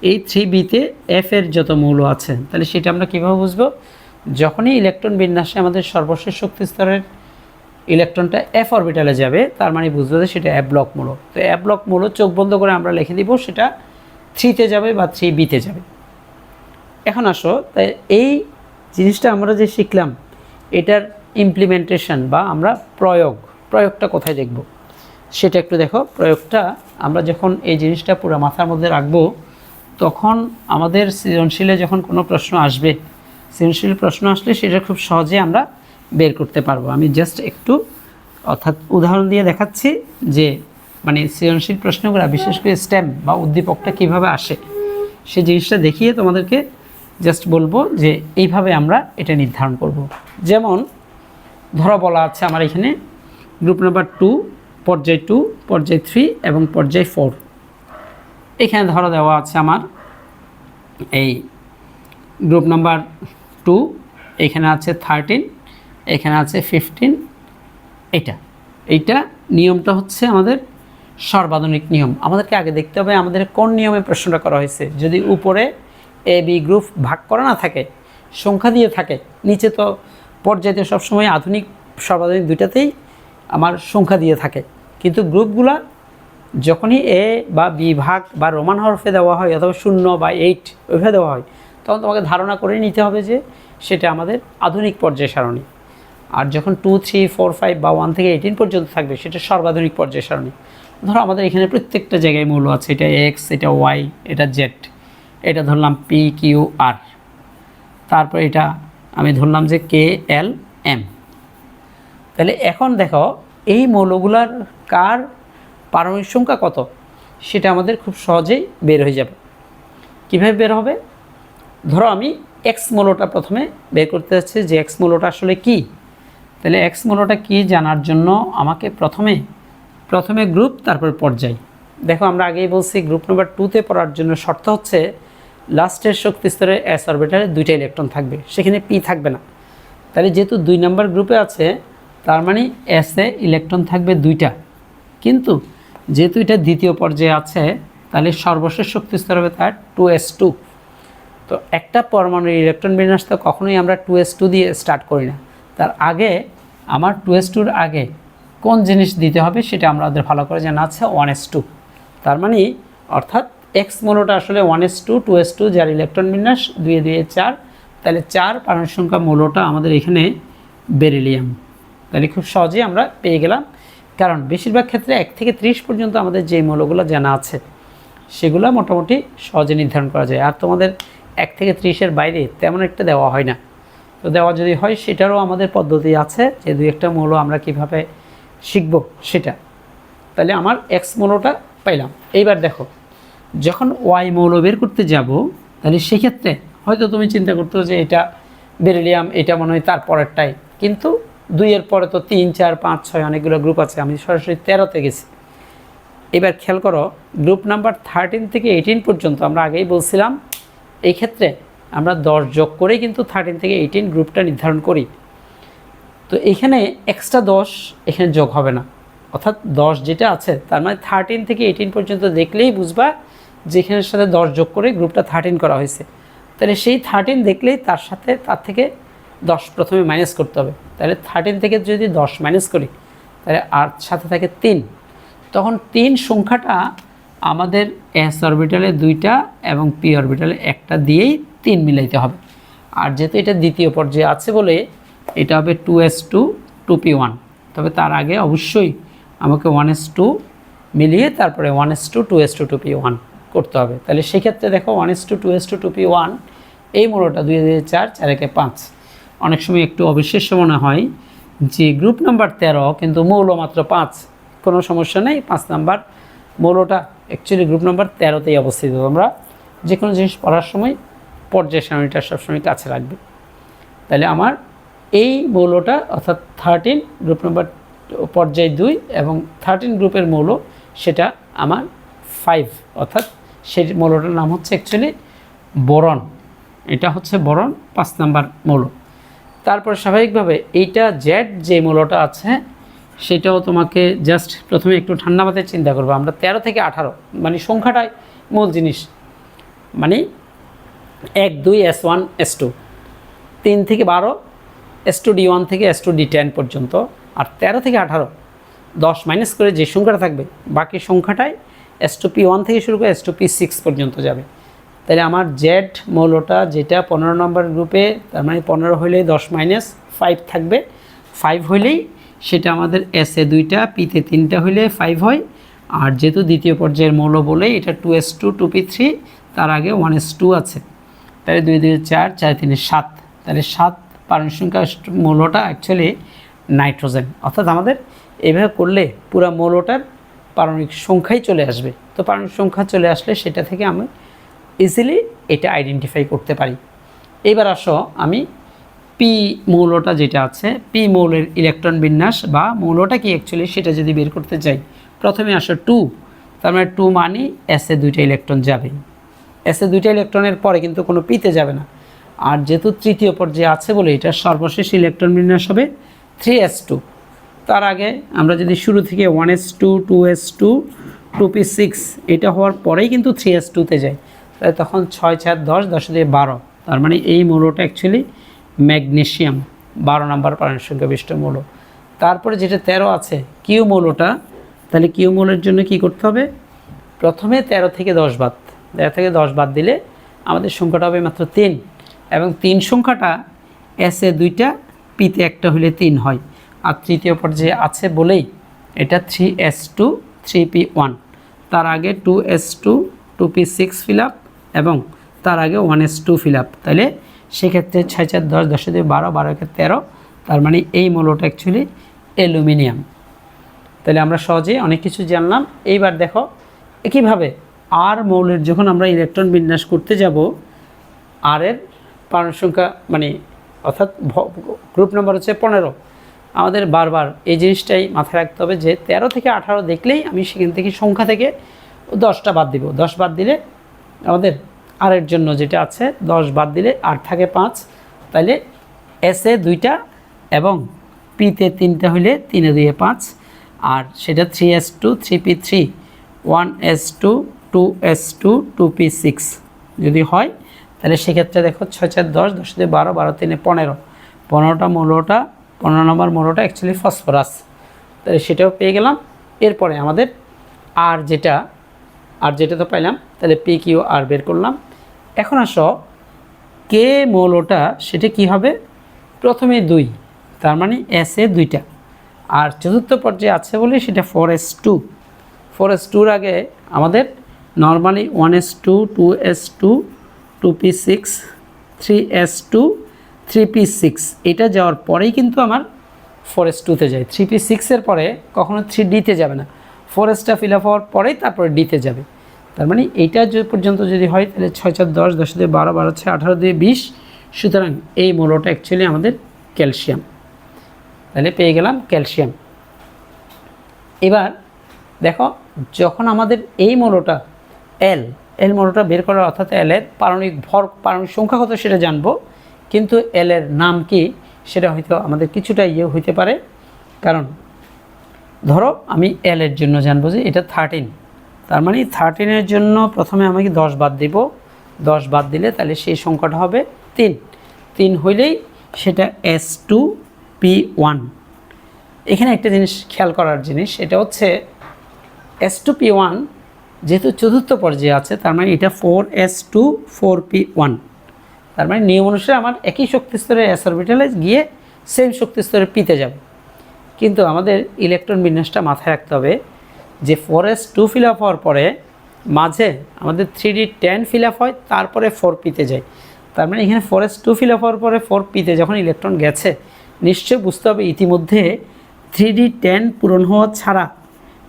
এই 3bতে এফ এর যত মৌল আছে, তাহলে সেটা আমরা কীভাবে বুঝবো, যখনই ইলেকট্রন বিন্যাসে আমাদের সর্বশেষ শক্তি স্তরের ইলেকট্রনটা এফ অরবিটালে যাবে, তার মানে বুঝবো যে সেটা এফ ব্লক মৌল। তো এফ ব্লক মৌল চোখ বন্ধ করে আমরা লিখে দিব সেটা 3-তে যাবে বা 3bতে যাবে। এখন আসো, তাই এই জিনিসটা আমরা যে শিখলাম, এটার ইমপ্লিমেন্টেশন বা আমরা প্রয়োগটা কোথায় দেখব সেটা একটু দেখো। প্রয়োগটা আমরা যখন এই জিনিসটা পুরো মাথার মধ্যে রাখবো, তখন আমাদের সৃজনশীলে যখন কোনো প্রশ্ন আসবে, সৃজনশীল প্রশ্ন আসলে সেটা খুব সহজে আমরা বের করতে পারবো। আমি জাস্ট একটু অর্থাৎ উদাহরণ দিয়ে দেখাচ্ছি যে মানে সৃজনশীল প্রশ্নগুলো বিশেষ করে স্টেম বা উদ্দীপকটা কীভাবে আসে, সেই জিনিসটা দেখিয়ে তোমাদেরকে জাস্ট বলবো যে এইভাবে আমরা এটা নির্ধারণ করব। যেমন ধরো বলা আছে আমার এখানে গ্রুপ নাম্বার 2, পর্যায় 2, পর্যায় 3 এবং পর্যায় 4। এখানে ধরো দেওয়া আছে আমার এই গ্রুপ নাম্বার 2, এখানে আছে 13, এখানে আছে 15। এইটা নিয়মটা হচ্ছে আমাদের সর্বাধুনিক নিয়ম। আমাদেরকে আগে দেখতে হবে আমাদের কোন নিয়মে প্রশ্নটা করা হয়েছে। যদি উপরে এ বি গ্রুপ ভাগ করা না থাকে, সংখ্যা দিয়ে থাকে, নিচে তো পর্যায়তে সবসময় আধুনিক সর্বাধুনিক দুইটাতেই আমার সংখ্যা দিয়ে থাকে, কিন্তু গ্রুপগুলা যখনই এ বা বি ভাগ বা রোমান হরফে দেওয়া হয় অথবা 0 বা 8 ওইভাবে দেওয়া হয়, তখন তোমাকে ধারণা করে নিতে হবে যে সেটা আমাদের আধুনিক পর্যায় সারণী। আর যখন 2, 3, 4, 5 বা 1 থেকে 18 পর্যন্ত থাকবে সেটা সর্বাধুনিক পর্যায় সারণী। ধরো আমাদের এখানে প্রত্যেকটা জায়গায় মৌল আছে, এটা এক্স, এটা ওয়াই, এটা জেড, এটা ধরলাম পি কিউ আর, তারপর এটা আমি ধরলাম যে কে এল এম। তাহলে এখন দেখো এই মৌলগুলার কার পারমাণবিক সংখ্যা কত সেটা আমাদের খুব সহজেই বের হয়ে যাবে। কীভাবে বের হবে, ধরো আমি এক্স মৌলটা প্রথমে বের করতে যাচ্ছি যে এক্স মৌলটা আসলে কি। তাহলে এক্স মৌলটা কি জানার জন্য আমাকে প্রথমে গ্রুপ, তারপর পর্যায়। দেখো আমরা আগেই বলছি গ্রুপ নাম্বার 2-তে পড়ার জন্য শর্ত হচ্ছে লাস্টের শক্তি স্তরে এস অরবিটালে 2টা ইলেকট্রন থাকবে, সেখানে পি থাকবে না। তাহলে যেহেতু 2 নম্বর গ্রুপে আছে, তার মানে এসে ইলেকট্রন থাকবে 2টা, কিন্তু যেহেতু এটা দ্বিতীয় পর্যায়ে আছে, তাহলে সর্বশেষ শক্তি স্তর হবে তার 2s2। তো একটা পরমাণুর ইলেকট্রন বিন্যাস তো কখনোই আমরা 2s2 দিয়ে স্টার্ট করি না, তার আগে আমার 2s2-র আগে কোন জিনিস দিতে হবে সেটা আমাদের ভালো করে জানা আছে 1s2। তার মানে অর্থাৎ এক্স মৌলটা আসলে 1s2 2s2 যার ইলেকট্রন বিন্যাস 2 2 4, তাহলে 4 পারমাণবিক সংখ্যা মৌলটা আমাদের এখানে বেরিলিয়াম। তাহলে খুব সহজেই আমরা পেয়ে গেলাম, কারণ বেশিরভাগ ক্ষেত্রে 1 থেকে 30 পর্যন্ত আমাদের যে মৌলগুলো জানা আছে সেগুলো মোটামুটি সহজে নির্ধারণ করা যায়। আর তোমাদের 1 থেকে 30-এর বাইরে তেমন একটা দেওয়া হয় না। তো দেওয়া যদি হয় সেটারও আমাদের পদ্ধতি আছে, যে 2-1টা মৌল আমরা কিভাবে শিখব সেটা। তাহলে আমার এক্স মৌলটা পাইলাম। এইবার দেখো, যখন ওয়াই মৌল বের করতে যাব, তাহলে সেক্ষেত্রে হয়তো তুমি চিন্তা করতো যে এটা বেরিলিয়াম, এটা মনে হয় তার পরেরটাই, কিন্তু 2-এর পরে তো 3 4 5 6 অনেকগুলো গ্রুপ আছে, আমি সরাসরি 13তে গেছি। এবার খেয়াল করো, গ্রুপ নাম্বার 13 থেকে 18 পর্যন্ত আমরা আগেই বলছিলাম এই ক্ষেত্রে আমরা 10 যোগ করেই কিন্তু 13 থেকে 18 গ্রুপটা নির্ধারণ করি। তো এখানে এক্সট্রা 10 এখানে যোগ হবে না, অর্থাৎ 10 যেটা আছে তার মানে 13 থেকে 18 পর্যন্ত দেখলেই বুঝবা যে এখানের সাথে 10 যোগ করে গ্রুপটা 13 করা হয়েছে। তাহলে সেই 13 দেখলেই তার থেকে 10 প্রথমে মাইনাস করতে হবে। তাহলে 13 থেকে যদি 10 মাইনাস করি, তাহলে আর সাথে থাকে 3। তখন 3 সংখ্যাটা আমাদের এস অরবিটালে 2টা এবং পি অরবিটালে 1টা দিয়েই 3 মিলাইতে হবে। আর যেহেতু এটা দ্বিতীয় পর্যায়ে আছে বলে এটা হবে 2s2 2p1, তবে তার আগে অবশ্যই আমাকে 1s2 মিলিয়ে তারপরে 1s2 2s2 2p1 করতে হবে। তাহলে সেক্ষেত্রে দেখো 1s2 2s2 2p1 এই মৌলটা 2 2 4 4 1 5। অনেক সময় একটু অবিশ্বাস্য মনে হয় যে গ্রুপ নাম্বার 13 কিন্তু মৌল মাত্র 5, কোনো সমস্যা নেই। 5 নাম্বার মৌলটা অ্যাকচুয়ালি গ্রুপ নাম্বার 13তেই অবস্থিত। আমরা যে কোনো জিনিস পড়ার সময় পর্যায় সারণীটা সবসময় কাছে রাখবে। তাহলে আমার এই মৌলটা অর্থাৎ 13 গ্রুপ নাম্বার পর্যায় 2 এবং 13 গ্রুপের মৌল সেটা আমার 5, অর্থাৎ সেই মৌলটার নাম হচ্ছে অ্যাকচুয়ালি বোরন। এটা হচ্ছে বোরন 5 নাম্বার মৌল। তারপর স্বাভাবিকভাবে এইটা জেড যে মৌলটা আছে সেটাও তোমাকে জাস্ট প্রথমে একটু ঠান্ডা মাথায় চিন্তা করবো। আমরা 13 থেকে 18 মানে সংখ্যাটাই মূল জিনিস, মানে 1 2 s1 s2, 3 থেকে 12 s2 d1 থেকে s2 d10 পর্যন্ত, আর 13 থেকে 18 10 মাইনাস করে যে সংখ্যাটা থাকবে বাকি সংখ্যাটাই s2 p1 থেকে শুরু করে s2 p6 পর্যন্ত যাবে। তাহলে আমার জেড মৌলটা যেটা 15 নম্বর গ্রুপে, তার মানে 15 হইলেই 10 মাইনাস 5 থাকবে। 5 হইলেই সেটা আমাদের এসে 2টা পিতে 3টা হইলে 5 হয়। আর যেহেতু দ্বিতীয় পর্যায়ের মৌল বলে এটা 2s2 2p3, তার আগে 1s2 আছে। তাহলে 2 2 4 4 3 7, তাহলে 7 পারমাণবিক সংখ্যা মৌলটা অ্যাকচুয়ালি নাইট্রোজেন। অর্থাৎ আমাদের এভাবে করলে পুরো মৌলটার পারমাণবিক সংখ্যাই চলে আসবে। তো পারমাণবিক সংখ্যা চলে আসলে সেটা থেকে আমি ইজিলি এটা আইডেন্টিফাই করতে পারি। এবার আসো আমি পি মৌলটা যেটা আছে, পি মৌলের ইলেকট্রন বিন্যাস বা মৌলটা কি অ্যাকচুয়ালি সেটা যদি বের করতে চাই, প্রথমে আসো 2, তার মানে 2 মানে এসে 2টা ইলেকট্রন যাবে। এসে 2টা ইলেকট্রনের পরে কিন্তু কোনো পিতে যাবে না। আর যেহেতু তৃতীয় পর্যায়ে আছে বলে এটা সর্বশেষ ইলেকট্রন বিন্যাস হবে 3s2। তার আগে আমরা যদি শুরু থেকে 1s2 2s2 2p6 এটা হওয়ার পরেই কিন্তু 3s2তে যাই, তাহলে তখন 6 4 10 10 দিয়ে 12, তার মানে এই মৌলটা অ্যাকচুয়ালি ম্যাগনেসিয়াম 12 নম্বর পারমাণবিক সংখ্যা বিশিষ্ট মৌল। তারপরে যেটা 13 আছে কিউ মৌলটা, তাহলে কিউ মৌলের জন্য কি করতে হবে, প্রথমে 13 থেকে 10 বাদ, 13 থেকে 10 বাদ দিলে আমাদের সংখ্যাটা হবে মাত্র 3, এবং 3 সংখ্যাটা এসে 2টা পিতে 1টা হলে 3 হয়। আর তৃতীয় পর্যায়ে আছে বলেই এটা 3s2 3p1, তার আগে 2s2 2p6 ফিল আপ এবং তার আগে 1s2 ফিল আপ। তাহলে সেক্ষেত্রে 6 4 10 10 দিয়ে 12 12 কে 13, তার মানে এই মৌলটা অ্যাকচুয়ালি অ্যালুমিনিয়াম। তাহলে আমরা সহজেই অনেক কিছু জানলাম। এইবার দেখো একইভাবে আর মৌলের যখন আমরা ইলেকট্রন বিন্যাস করতে যাব, আর এর পারমাণবিক সংখ্যা মানে অর্থাৎ গ্রুপ নাম্বার হচ্ছে 15, আমাদের বারবার এই জিনিসটাই মাথায় রাখতে হবে যে 13 থেকে 18 দেখলেই আমি সেখান থেকে সংখ্যা থেকে 10টা বাদ দিব। 10 বাদ দিলে আমাদের আর এর জন্য যেটা আছে 10 বাদ দিলে আর থাকে 5, তাহলে এসে 2টা এবং পিতে 3টা হইলে 3 2 5, আর সেটা 3s2 3p3 1s2 2s2 2p6 যদি হয়, তাহলে সেক্ষেত্রে দেখো 6 4 10 10 দিয়ে 12 12 3 15, 15টা মৌলটা 15 নম্বর মৌলটা অ্যাকচুয়ালি ফসফরাস। তাহলে সেটাও পেয়ে গেলাম। এরপরে আমাদের আর যেটা আর যেটা তো পাইলাম, তাহলে পি কিউ আর বের করলাম। এখন আসো কে মৌলটা সেটা কি হবে, প্রথমে 2, তার মানে এস এ 2টা, আর চতুর্থ পর্যায়ে আছে বলে সেটা 4s2। 4s2-র আগে আমাদের normally 1s2, 2s2, 2p6, 3s2, 3p6, এটা যাওয়ার পরেই কিন্তু আমার 4s2-তে যায়। 3p6-এর পরে কখনো 3d-তে যাবে না, 4s-টা ফিল আপ হওয়ার পরেই তারপরে d-তে যাবে। তার মানে এইটা যে পর্যন্ত যদি হয় তাহলে 6 4 10, 10 2 12, 12 6 18 2 20। সুতরাং এই মৌলটা অ্যাকচুয়ালি আমাদের ক্যালসিয়াম। তাহলে পেয়ে গেলাম ক্যালসিয়াম। এবার দেখো, যখন আমাদের এই মৌলটা এল মৌলটা বের করার, অর্থাৎ এলের পারমাণবিক ভর, পারমাণবিক সংখ্যা কত সেটা জানবো, কিন্তু এলের নাম কি সেটা হয়তো আমাদের কিছুটা হইতে পারে। কারণ ধরো আমি এলের জন্য জানবো যে এটা 13, তার মানে 13-এর জন্য প্রথমে আমাকে 10 বাদ দিব। 10 বাদ দিলে তাহলে সেই সংখ্যাটা হবে 3। 3 হইলেই সেটা S2P1। এখানে একটা জিনিস খেয়াল করার জিনিস, এটা হচ্ছে S2P1 যেহেতু চতুর্থ পর্যায়ে আছে, তার মানে এটা 4s2 4p1। তার মানে নিয়ম অনুসারে আমার একই শক্তি স্তরের s অরবিটালে গিয়ে সেম শক্তি স্তরে পিতে যাবে। কিন্তু আমাদের ইলেকট্রন বিন্যাসটা মাথায় রাখতে হবে যে 4s2 ফিল আপ হওয়ার পরে মাঝে আমাদের 3d10 ফিল আপ হয়, তারপরে 4pতে যায়। তার মানে এখানে 4s2 ফিল আপ হওয়ার পরে 4pতে যখন ইলেকট্রন গেছে, নিশ্চয়ই বুঝতে হবে ইতিমধ্যে 3d10 পূরণ হওয়া ছাড়া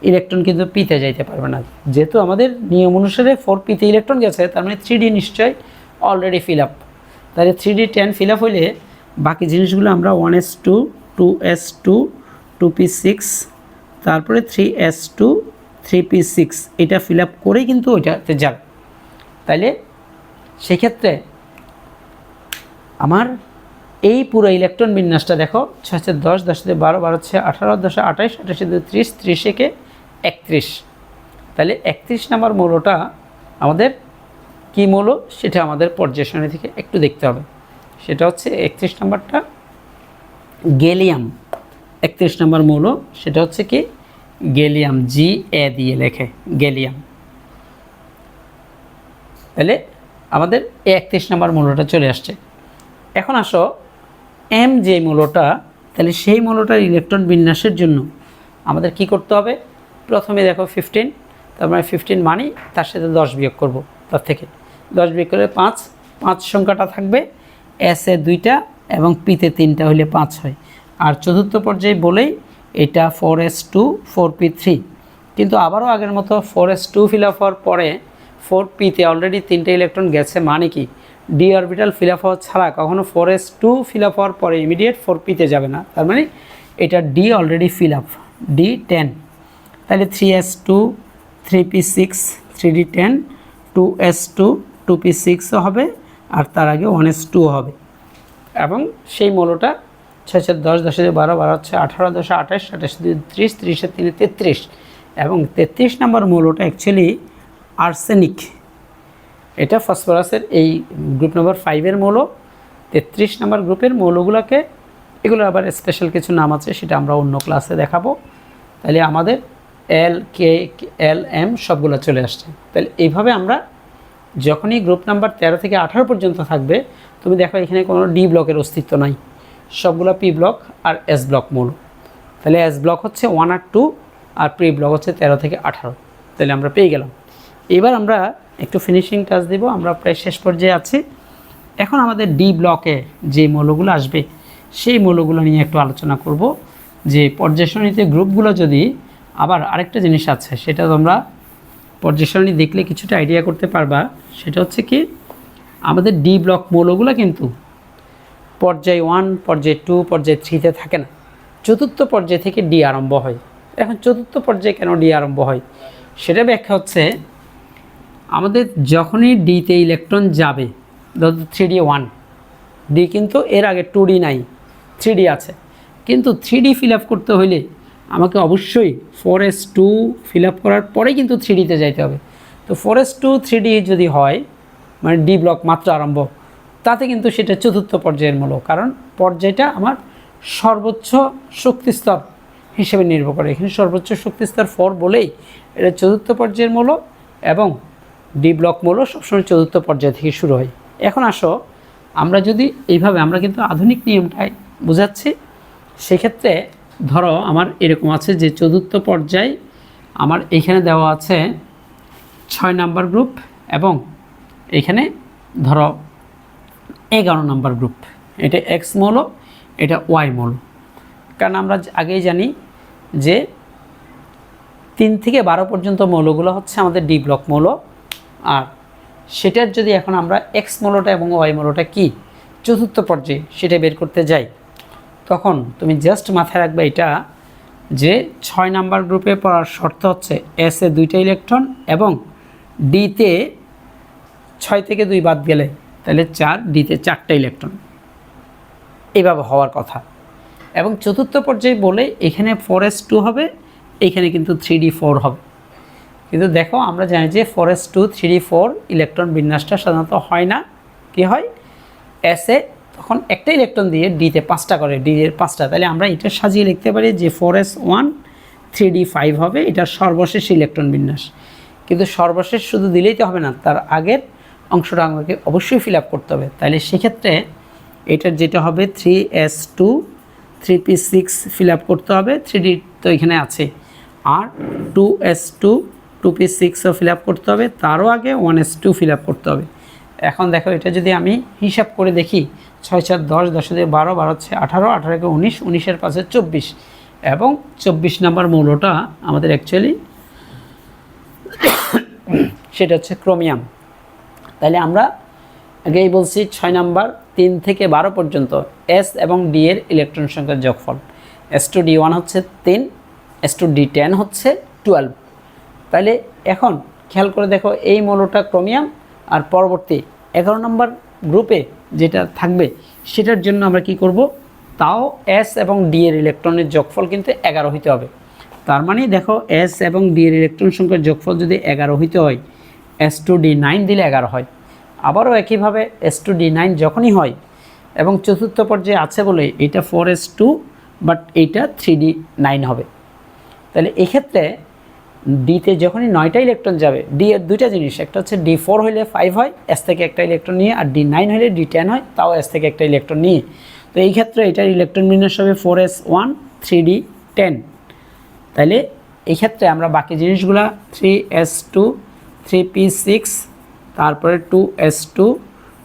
ইলেকট্রন কিন্তু পিতে যাইতে পারবে না। যেহেতু আমাদের নিয়ম অনুসারে 4pতে ইলেকট্রন গেছে, তার মানে 3d নিশ্চয়ই অলরেডি ফিল আপ। তাহলে 3d10 ফিল আপ হইলে বাকি জিনিসগুলো আমরা 1s2, 2s2, 2p6, তারপরে 3s2, 3p6 এটা ফিল আপ করেই কিন্তু ওইটাতে যাবে। তাইলে সেক্ষেত্রে আমার এই পুরো ইলেকট্রন বিন্যাসটা দেখো, 6 10, 10 12, 12 18, 10 28, 28 30, 30 31। তাহলে 31 নম্বর মৌলটা আমাদের কী মৌল সেটা আমাদের পর্যায় সারণী থেকে একটু দেখতে হবে। সেটা হচ্ছে 31 নম্বরটা গ্যালিয়াম। 31 নম্বর মৌল সেটা হচ্ছে কি গ্যালিয়াম, GA দিয়ে লেখে গ্যালিয়াম। তাহলে আমাদের 31 নম্বর মৌলটা চলে আসছে। এখন আসো M যে মৌলটা, তাহলে সেই মৌলটার ইলেকট্রন বিন্যাসের জন্য আমাদের কি করতে হবে, প্রথমে দেখো 15, তার মানে 15 মানি তার সাথে 10 বিয়োগ করব, তার থেকে 10 বিয়োগ করলে 5, 5 সংখ্যাটা থাকবে, S এ 2টা এবং P-তে 3টা হলে 5 হয়। আর চতুর্থ পর্যায়ে বলেই এটা 4s2 4p3। কিন্তু আবারও আগের মতো 4s2 ফিল আপ হওয়ার পরে 4p-তে অলরেডি 3টে ইলেকট্রন গেছে, মানে কি ডি অরবিটাল ফিল আপ হওয়া ছাড়া কখনো 4s2 ফিল আপ হওয়ার পরে ইমিডিয়েট 4p-তে যাবে না। তার মানে এটা D already fill up, D10। তাহলে 3s2 3p6 3d10, 2s2 2p6 হবে, আর তার আগে 1s2 হবে। এবং সেই মৌলটা 6 10, 10 12, 12 18, 10 28, 28 30, 30 3 33। এবং 33 নম্বর মৌলটা অ্যাকচুয়ালি আর্সেনিক। এটা ফসফরাসের এই গ্রুপ নম্বর 5-এর মৌল। 33 নম্বর গ্রুপের মৌলগুলোকে, এগুলো আবার স্পেশাল কিছু নাম আছে, সেটা আমরা অন্য ক্লাসে দেখাবো। তাহলে আমাদের L K L M সবগুলো চলে আসছে। তাহলে এইভাবে আমরা যখনই গ্রুপ নাম্বার 13 থেকে 18 পর্যন্ত থাকবে, তুমি দেখো এখানে কোনো ডি ব্লকের অস্তিত্ব নাই, সবগুলো পি ব্লক আর এস ব্লক মৌল। তাহলে এস ব্লক হচ্ছে 1 আর 2, আর পি ব্লক হচ্ছে 13 থেকে 18। তাহলে আমরা পেয়ে গেলাম। এবার আমরা একটু ফিনিশিং টাচ দিব, আমরা প্রায় শেষ পর্যায়ে আছি। এখন আমাদের ডি ব্লকে যে মৌলগুলো আসবে সেই মৌলগুলো নিয়ে একটু আলোচনা করব। যে পর্যায় সারণীতে গ্রুপগুলো যদি, আবার আরেকটা জিনিস আছে সেটা তোমরা পর্যায় সারণী দেখলে কিছুটা আইডিয়া করতে পারবা। সেটা হচ্ছে কি আমাদের ডি ব্লক মৌলগুলো কিন্তু পর্যায় 1, পর্যায় 2, পর্যায় 3-তে থাকে না, চতুর্থ পর্যায় থেকে ডি আরম্ভ হয়। এখন চতুর্থ পর্যায়ে কেন ডি আরম্ভ হয় সেটা ব্যাখ্যা হচ্ছে, আমাদের যখনই ডিতে ইলেকট্রন যাবে, ধরো 3d1, ডি কিন্তু এর আগে 2d নাই, 3d আছে, কিন্তু 3d ফিল আপ করতে হইলে আমাকে অবশ্যই 4s2 ফিল আপ করার পরে কিন্তু 3dতে যাইতে হবে। তো 4s2 3d যদি হয়, মানে ডি ব্লক মাত্র আরম্ভ, তাতে কিন্তু সেটা চতুর্থ পর্যায়ের মৌল, কারণ পর্যায়টা আমার সর্বোচ্চ শক্তিস্তর হিসেবে নির্ভর করে। এখানে সর্বোচ্চ শক্তিস্তর 4 বলেই এটা চতুর্থ পর্যায়ের মৌল। এবং ডি ব্লক মৌল সবসময় চতুর্থ পর্যায় থেকে শুরু হয়। এখন আসো আমরা যদি এইভাবে, আমরা কিন্তু আধুনিক নিয়মটাই বোঝাচ্ছি, সেক্ষেত্রে ধরো আমার এরকম আছে যে চতুর্থ পর্যায় আমার এখানে দেওয়া আছে 6 নাম্বার গ্রুপ এবং এখানে ধরো 11 নাম্বার গ্রুপ, এটা এক্স মৌল, এটা ওয়াই মৌল। কারণ আমরা আগেই জানি যে 3 থেকে 12 পর্যন্ত মৌলগুলো হচ্ছে আমাদের ডি ব্লক মৌল। আর সেটার যদি এখন আমরা এক্স মৌলটা এবং ওয়াই মৌলটা কি চতুর্থ পর্যায়ে সেটা বের করতে যাই, তখন তুমি জাস্ট মাথায় রাখবে এটা যে 6 নাম্বার গ্রুপে পড়ার শর্ত হচ্ছে এস এ 2টা ইলেকট্রন এবং ডিতে 6 থেকে 2 বাদ গেলে তাহলে 4, ডিতে 4টা ইলেকট্রন, এইভাবে হওয়ার কথা। এবং চতুর্থ পর্যায়ে বলে এখানে 4s2 হবে, এখানে কিন্তু 3d4 হবে। কিন্তু দেখো আমরা জানি যে 4s2 3d4 ইলেকট্রন বিন্যাসটা সাধারণত হয় না। কি হয়, এসে তখন একটা ইলেকট্রন দিয়ে ডিতে 5টা করে, ডি এর 5টা, তাহলে আমরা এটা সাজিয়ে লিখতে পারি যে 4s1 3d5 হবে এটার সর্বশেষ ইলেকট্রন বিন্যাস। কিন্তু সর্বশেষ শুধু দিলেই তো হবে না, তার আগের অংশটা আমাকে অবশ্যই ফিল আপ করতে হবে। তাহলে সেক্ষেত্রে এটার যেটা হবে 3s2 3p6 ফিল আপ করতে হবে, 3d তো এখানে আছে, আর 2s2 2p6ও ফিল আপ করতে হবে, তারও আগে 1s2 ফিল আপ করতে হবে। এখন দেখো এটা যদি আমি হিসাব করে দেখি 6 4 10 10 দিয়ে 12 12 হচ্ছে 18 18 কে 19 19 এর পাশে 24 এবং 24 নাম্বার মৌলটা আমাদের অ্যাকচুয়ালি সেটা হচ্ছে ক্রোমিয়াম। তাহলে আমরা আগেই বলছি 6 নাম্বার 3 থেকে 12 পর্যন্ত এস এবং ডি এর ইলেকট্রন সংখ্যার যোগফল, s2d1 হচ্ছে 3, s2d10 হচ্ছে 12। তাহলে এখন খেয়াল করে দেখো এই মৌলটা ক্রোমিয়াম, আর পরবর্তী 11 নম্বর গ্রুপে যেটা থাকবে সেটার জন্য আমরা কি করব, তাও এস এবং ডি এর ইলেকট্রনের যোগফল কিন্তু 11 হইতে হবে। তার মানে দেখো এস এবং ডি এর ইলেকট্রন সংখ্যার যোগফল যদি 11 হইতে হয়, s2d9 দিলে 11 হয়। আবারও একইভাবে s2d9 যখনই হয় এবং চতুর্থ পর্যায়ে আছে বলে এটা 4s2 বাট এইটা 3d9 হবে। তাহলে এক্ষেত্রে ডিতে যখনই 9টা ইলেকট্রন যাবে, ডি এর 2টা জিনিস, একটা হচ্ছে d4 হলে 5 হয় এস থেকে একটা ইলেকট্রন নিয়ে, আর d9 হলে d10 হয় তাও এস থেকে একটা ইলেকট্রন নিয়ে। তো এই ক্ষেত্রে এটার ইলেকট্রন বিন্যাস হবে 4s1 3d10। তাহলে এই ক্ষেত্রে আমরা বাকি জিনিসগুলা 3s2 3p6 তারপরে 2s2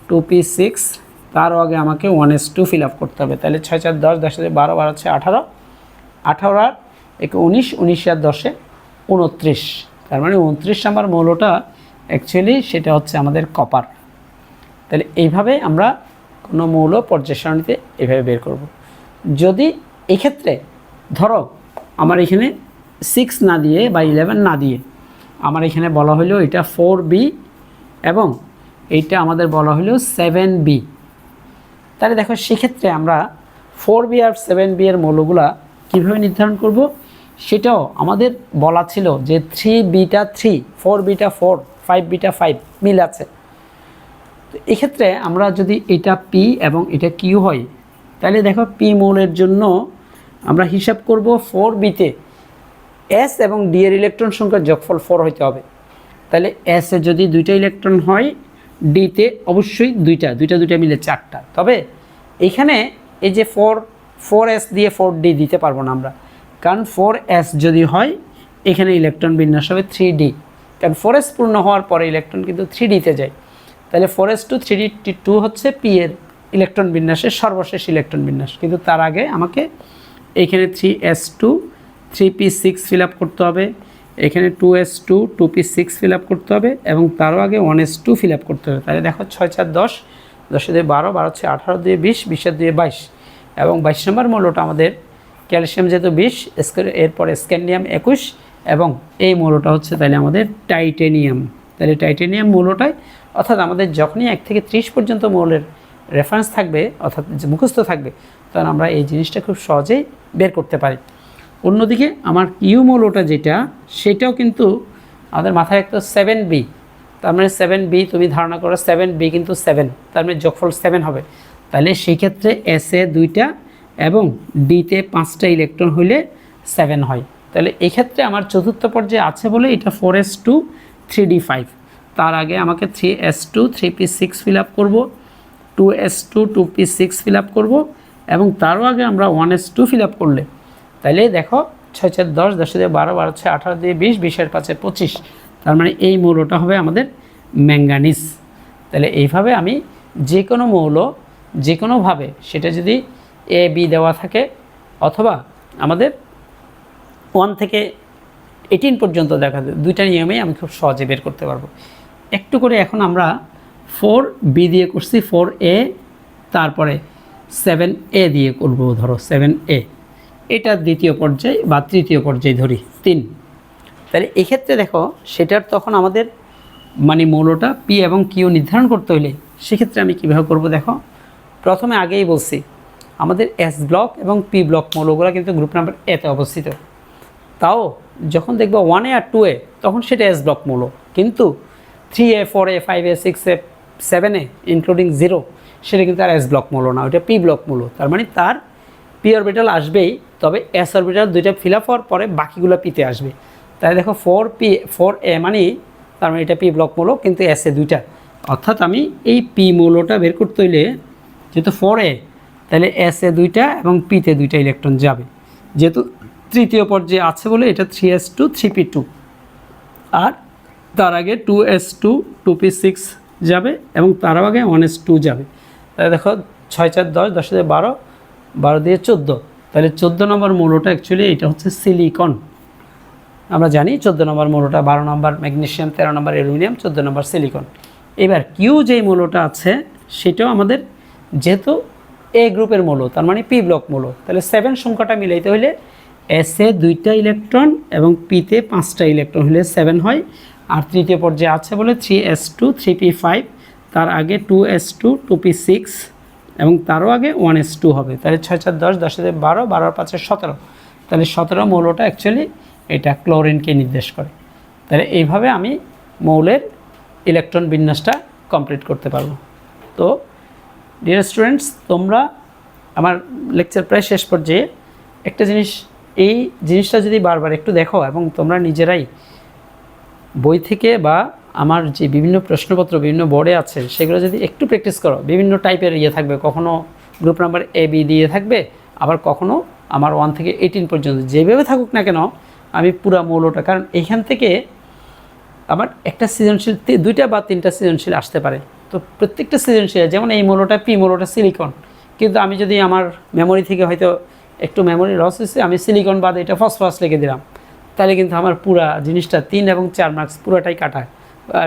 2p6 তারও আগে আমাকে 1s2 ফিল আপ করতে হবে। তাহলে 6 4 10 10 12 12 হচ্ছে 18 18 আর 19 19 আর 10 29, তার মানে 29 নাম্বার মৌলটা অ্যাকচুয়ালি সেটা হচ্ছে আমাদের কপার। তাহলে এইভাবে আমরা কোনো মৌল পর্যায় সারণীতে এইভাবে বের করব। যদি এক্ষেত্রে ধরো আমার এখানে 6 না দিয়ে বা 11 না দিয়ে আমার এখানে বলা হলো এটা 4b এবং এইটা আমাদের বলা হলো 7b, তাহলে দেখো সেক্ষেত্রে আমরা 4b আর 7b এর মৌলগুলা কীভাবে নির্ধারণ করব সেটাও আমাদের বলা ছিল যে 3bটা 3 4bটা 4 5bটা 5 মিল আছে। তো এক্ষেত্রে আমরা যদি এটা p এবং এটা q হয়, তাহলে দেখো p মৌলের জন্য আমরা হিসাব করব 4bতে s এবং d এর ইলেকট্রন সংখ্যার যোগফল 4 হইতে হবে। তাহলে s এ যদি 2টা ইলেকট্রন হয়, d তে অবশ্যই 2টা মিলে 4টা। তবে এখানে এই যে 4s দিয়ে 4d দিতে পারবো না আমরা, কারণ 4s যদি হয় এখানে ইলেকট্রন বিন্যাস হবে 3d, কারণ 4s পূর্ণ হওয়ার পরে ইলেকট্রন কিন্তু 3dতে যায়। তাহলে 4s2 3d2 হচ্ছে p এর ইলেকট্রন বিন্যাসের সর্বশেষ ইলেকট্রন বিন্যাস। কিন্তু তার আগে আমাকে এখানে 3s2 3p6 ফিল আপ করতে হবে, এখানে 2s2 2p6 ফিল আপ করতে হবে এবং তারও আগে 1s2 ফিল আপ করতে হবে। তাহলে দেখো 6 4 10 10 দিয়ে 12 12 হচ্ছে 18 দিয়ে 20 20 দিয়ে 22 এবং 22 নম্বর মৌলটা আমাদের ক্যালসিয়াম যেহেতু 20, এরপরে স্ক্যান্ডিয়াম 21 এবং এই মৌলটা হচ্ছে তাহলে আমাদের টাইটেনিয়াম। তাহলে টাইটেনিয়াম মৌলটাই, অর্থাৎ আমাদের যখনই 1 থেকে 30 পর্যন্ত মৌলের রেফারেন্স থাকবে অর্থাৎ মুখস্থ থাকবে, তখন আমরা এই জিনিসটা খুব সহজেই বের করতে পারি। অন্যদিকে আমার ইউ মৌলটা যেটা, সেটাও কিন্তু আমাদের মাথায় রাখতে 7b, তার মানে 7b তুমি ধারণা করো 7b কিন্তু 7, তার মানে যোগফল 7 হবে। তাহলে সেই ক্ষেত্রে এস এ 2টা এবং ডিতে 5টা ইলেকট্রন হইলে 7 হয়। তাহলে এই ক্ষেত্রে আমার চতুর্থ পর্যায়ে আছে বলে এটা 4s2 3d5। তার আগে আমাকে 3s2 3p6 ফিল আপ করবো, 2s2 2p6 ফিল আপ করবো, এবং তারও আগে আমরা 1s2 ফিল আপ করলে তাহলে দেখো 6 4 10, 10 দিয়ে 12, 12 6 18 দিয়ে 20, 20 এর 5 25, তার মানে এই মৌলটা হবে আমাদের ম্যাঙ্গানিজ। তাহলে এইভাবে আমি যে কোনো মৌল যে কোনোভাবে সেটা যদি এ বি দেওয়া থাকে অথবা আমাদের 1 থেকে 18 পর্যন্ত দেখা যায়, দুইটা নিয়মেই আমি খুব সহজে বের করতে পারবো। একটু করে এখন আমরা 4b দিয়ে করছি 4a, তারপরে 7a দিয়ে করব, ধরো 7a, এটা দ্বিতীয় পর্যায় বা তৃতীয় পর্যায়ে ধরি 3। তাহলে এক্ষেত্রে দেখো সেটার তখন আমাদের মানে মৌলটা পি এবং কিউ নির্ধারণ করতে হলে সেক্ষেত্রে আমি কীভাবে করব দেখো। প্রথমে আগেই বলছি আমাদের এস ব্লক এবং পি ব্লক মৌলগুলো কিন্তু গ্রুপ নাম্বার এতে অবস্থিত। তাও যখন দেখবো 1a আর 2a তখন সেটা এস ব্লক মৌল, কিন্তু 3a 4a 5a 6a 7a including 0 সেটা কিন্তু আর এস ব্লক মৌল না, ওইটা পি ব্লক মৌল। তার মানে তার পি অরবিটাল আসবেই, তবে এস অরবিটাল দুইটা ফিল আপ হওয়ার পরে বাকিগুলো পিতে আসবে। তাই দেখো 4a মানে তার মানে এটা পি ব্লক মৌল, কিন্তু এসে দুইটা, অর্থাৎ আমি এই পি মৌলটা বের করতে হইলে যেহেতু 4a তাহলে এসে দুইটা এবং পিতে দুইটা ইলেকট্রন যাবে, যেহেতু তৃতীয় পর্যায়ে আছে বলে এটা 3s2 3p2, আর তার আগে 2s2 2p6 যাবে এবং তারও আগে 1s2 যাবে। তাহলে দেখো 6 4 10, 10 দিয়ে 12, 12 দিয়ে 14, তাহলে 14 নম্বর মৌলটা অ্যাকচুয়ালি এটা হচ্ছে সিলিকন। আমরা জানি 14 নম্বর মৌলটা 12 নম্বর ম্যাগনেসিয়াম, 13 নম্বর অ্যালুমিনিয়াম, 14 নম্বর সিলিকন। এবার কিউ যেই মৌলটা আছে সেটাও আমাদের যেহেতু এ গ্রুপের মৌল তার মানে পি ব্লক মৌল, তাহলে 7 সংখ্যাটা মিলাইতে হলে এসে দুইটা ইলেকট্রন এবং পিতে 5টা ইলেকট্রন হলে 7 হয়। আর তৃতীয় পর্যায়ে আছে বলে 3s2 3p5, তার আগে 2s2 2p6 এবং তারও আগে 1s2 হবে। তাহলে 6 4 10, 10 দিয়ে 12, 12 5 17, তাহলে 17 মৌলটা অ্যাকচুয়ালি এটা ক্লোরিনকে নির্দেশ করে। তাহলে এইভাবে আমি মৌলের ইলেকট্রন বিন্যাসটা কমপ্লিট করতে পারবো। তো ডিয়ার স্টুডেন্টস, তোমরা আমার লেকচার প্রায় শেষ পর্যায়ে একটা জিনিস, এই জিনিসটা যদি বারবার একটু দেখো এবং তোমরা নিজেরাই বই থেকে বা আমার যে বিভিন্ন প্রশ্নপত্র বিভিন্ন বোর্ডে আছে সেগুলো যদি একটু প্র্যাকটিস করো, বিভিন্ন টাইপের ইয়ে থাকবে, কখনো গ্রুপ নাম্বার এ বি দিয়ে থাকবে, আবার কখনো আমার 1 থেকে 18 পর্যন্ত যেভাবে থাকুক না কেন আমি পুরা মৌলটা, কারণ এইখান থেকে আমার একটা সৃজনশীল 2টা বা 3টা সৃজনশীল আসতে পারে। তো প্রত্যেকটা সৃজনশীল যেমন এই মৌলটা পি মৌলটা সিলিকন, কিন্তু আমি যদি আমার মেমোরি থেকে হয়তো একটু মেমোরি লস হয়েছে আমি সিলিকন বাদে এটা ফসফরাস লিখে দিলাম, তাহলে কিন্তু আমার পুরা জিনিসটা 3 এবং 4 মার্কস পুরোটাই কাটায়,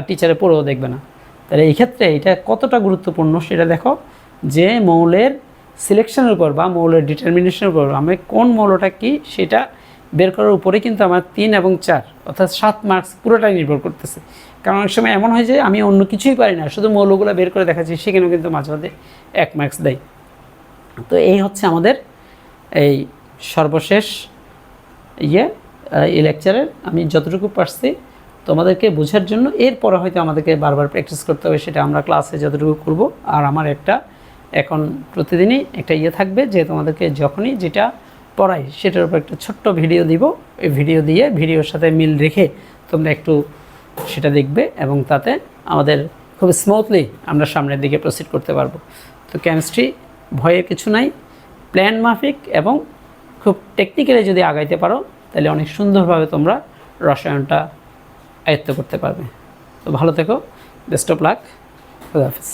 টিচারে পড়েও দেখবে না। তাহলে এই ক্ষেত্রে এটা কতটা গুরুত্বপূর্ণ সেটা দেখো, যে মৌলের সিলেকশনের উপর বা মৌলের ডিটারমিনেশনের উপর আমি কোন মৌলটা কি সেটা বের করার উপরে কিন্তু আমার 3 এবং 4 অর্থাৎ 7 মার্কস পুরোটাই নির্ভর করতেছে। কারণ অনেক সময় এমন হয় যে আমি অন্য কিছুই পারি না, শুধু মৌলগুলো বের করে দেখাচ্ছি, সেখানেও কিন্তু মাঝে মাঝে 1 মার্কস দেয়। তো এই হচ্ছে আমাদের এই সর্বশেষ এই লেকচারের আমি যতটুকু পারছি তোমাদেরকে বোঝার জন্য। এরপরে হয়তো আমাদেরকে বারবার প্র্যাকটিস করতে হবে, সেটা আমরা ক্লাসে যতটুকু করব। আর আমার একটা এখন প্রতিদিনই একটা থাকবে যে তোমাদেরকে যখনই যেটা পড়াই সেটার উপর একটা ছোট্ট ভিডিও দিব, এই ভিডিও দিয়ে ভিডিওর সাথে মিল রেখে তোমরা একটু সেটা দেখবে এবং তাতে আমাদের খুব স্মুথলি আমরা সামনের দিকে প্রসিড করতে পারবো। তো কেমিস্ট্রি ভয়ের কিছু নাই, প্ল্যান মাফিক এবং খুব টেকনিক্যালি যদি আগাইতে পারো তাহলে অনেক সুন্দরভাবে তোমরা রসায়নটা আয়ত্ত করতে পারবে। তো ভালো থেকো, বেস্ট অফ লাক, খুদা হাফেজ।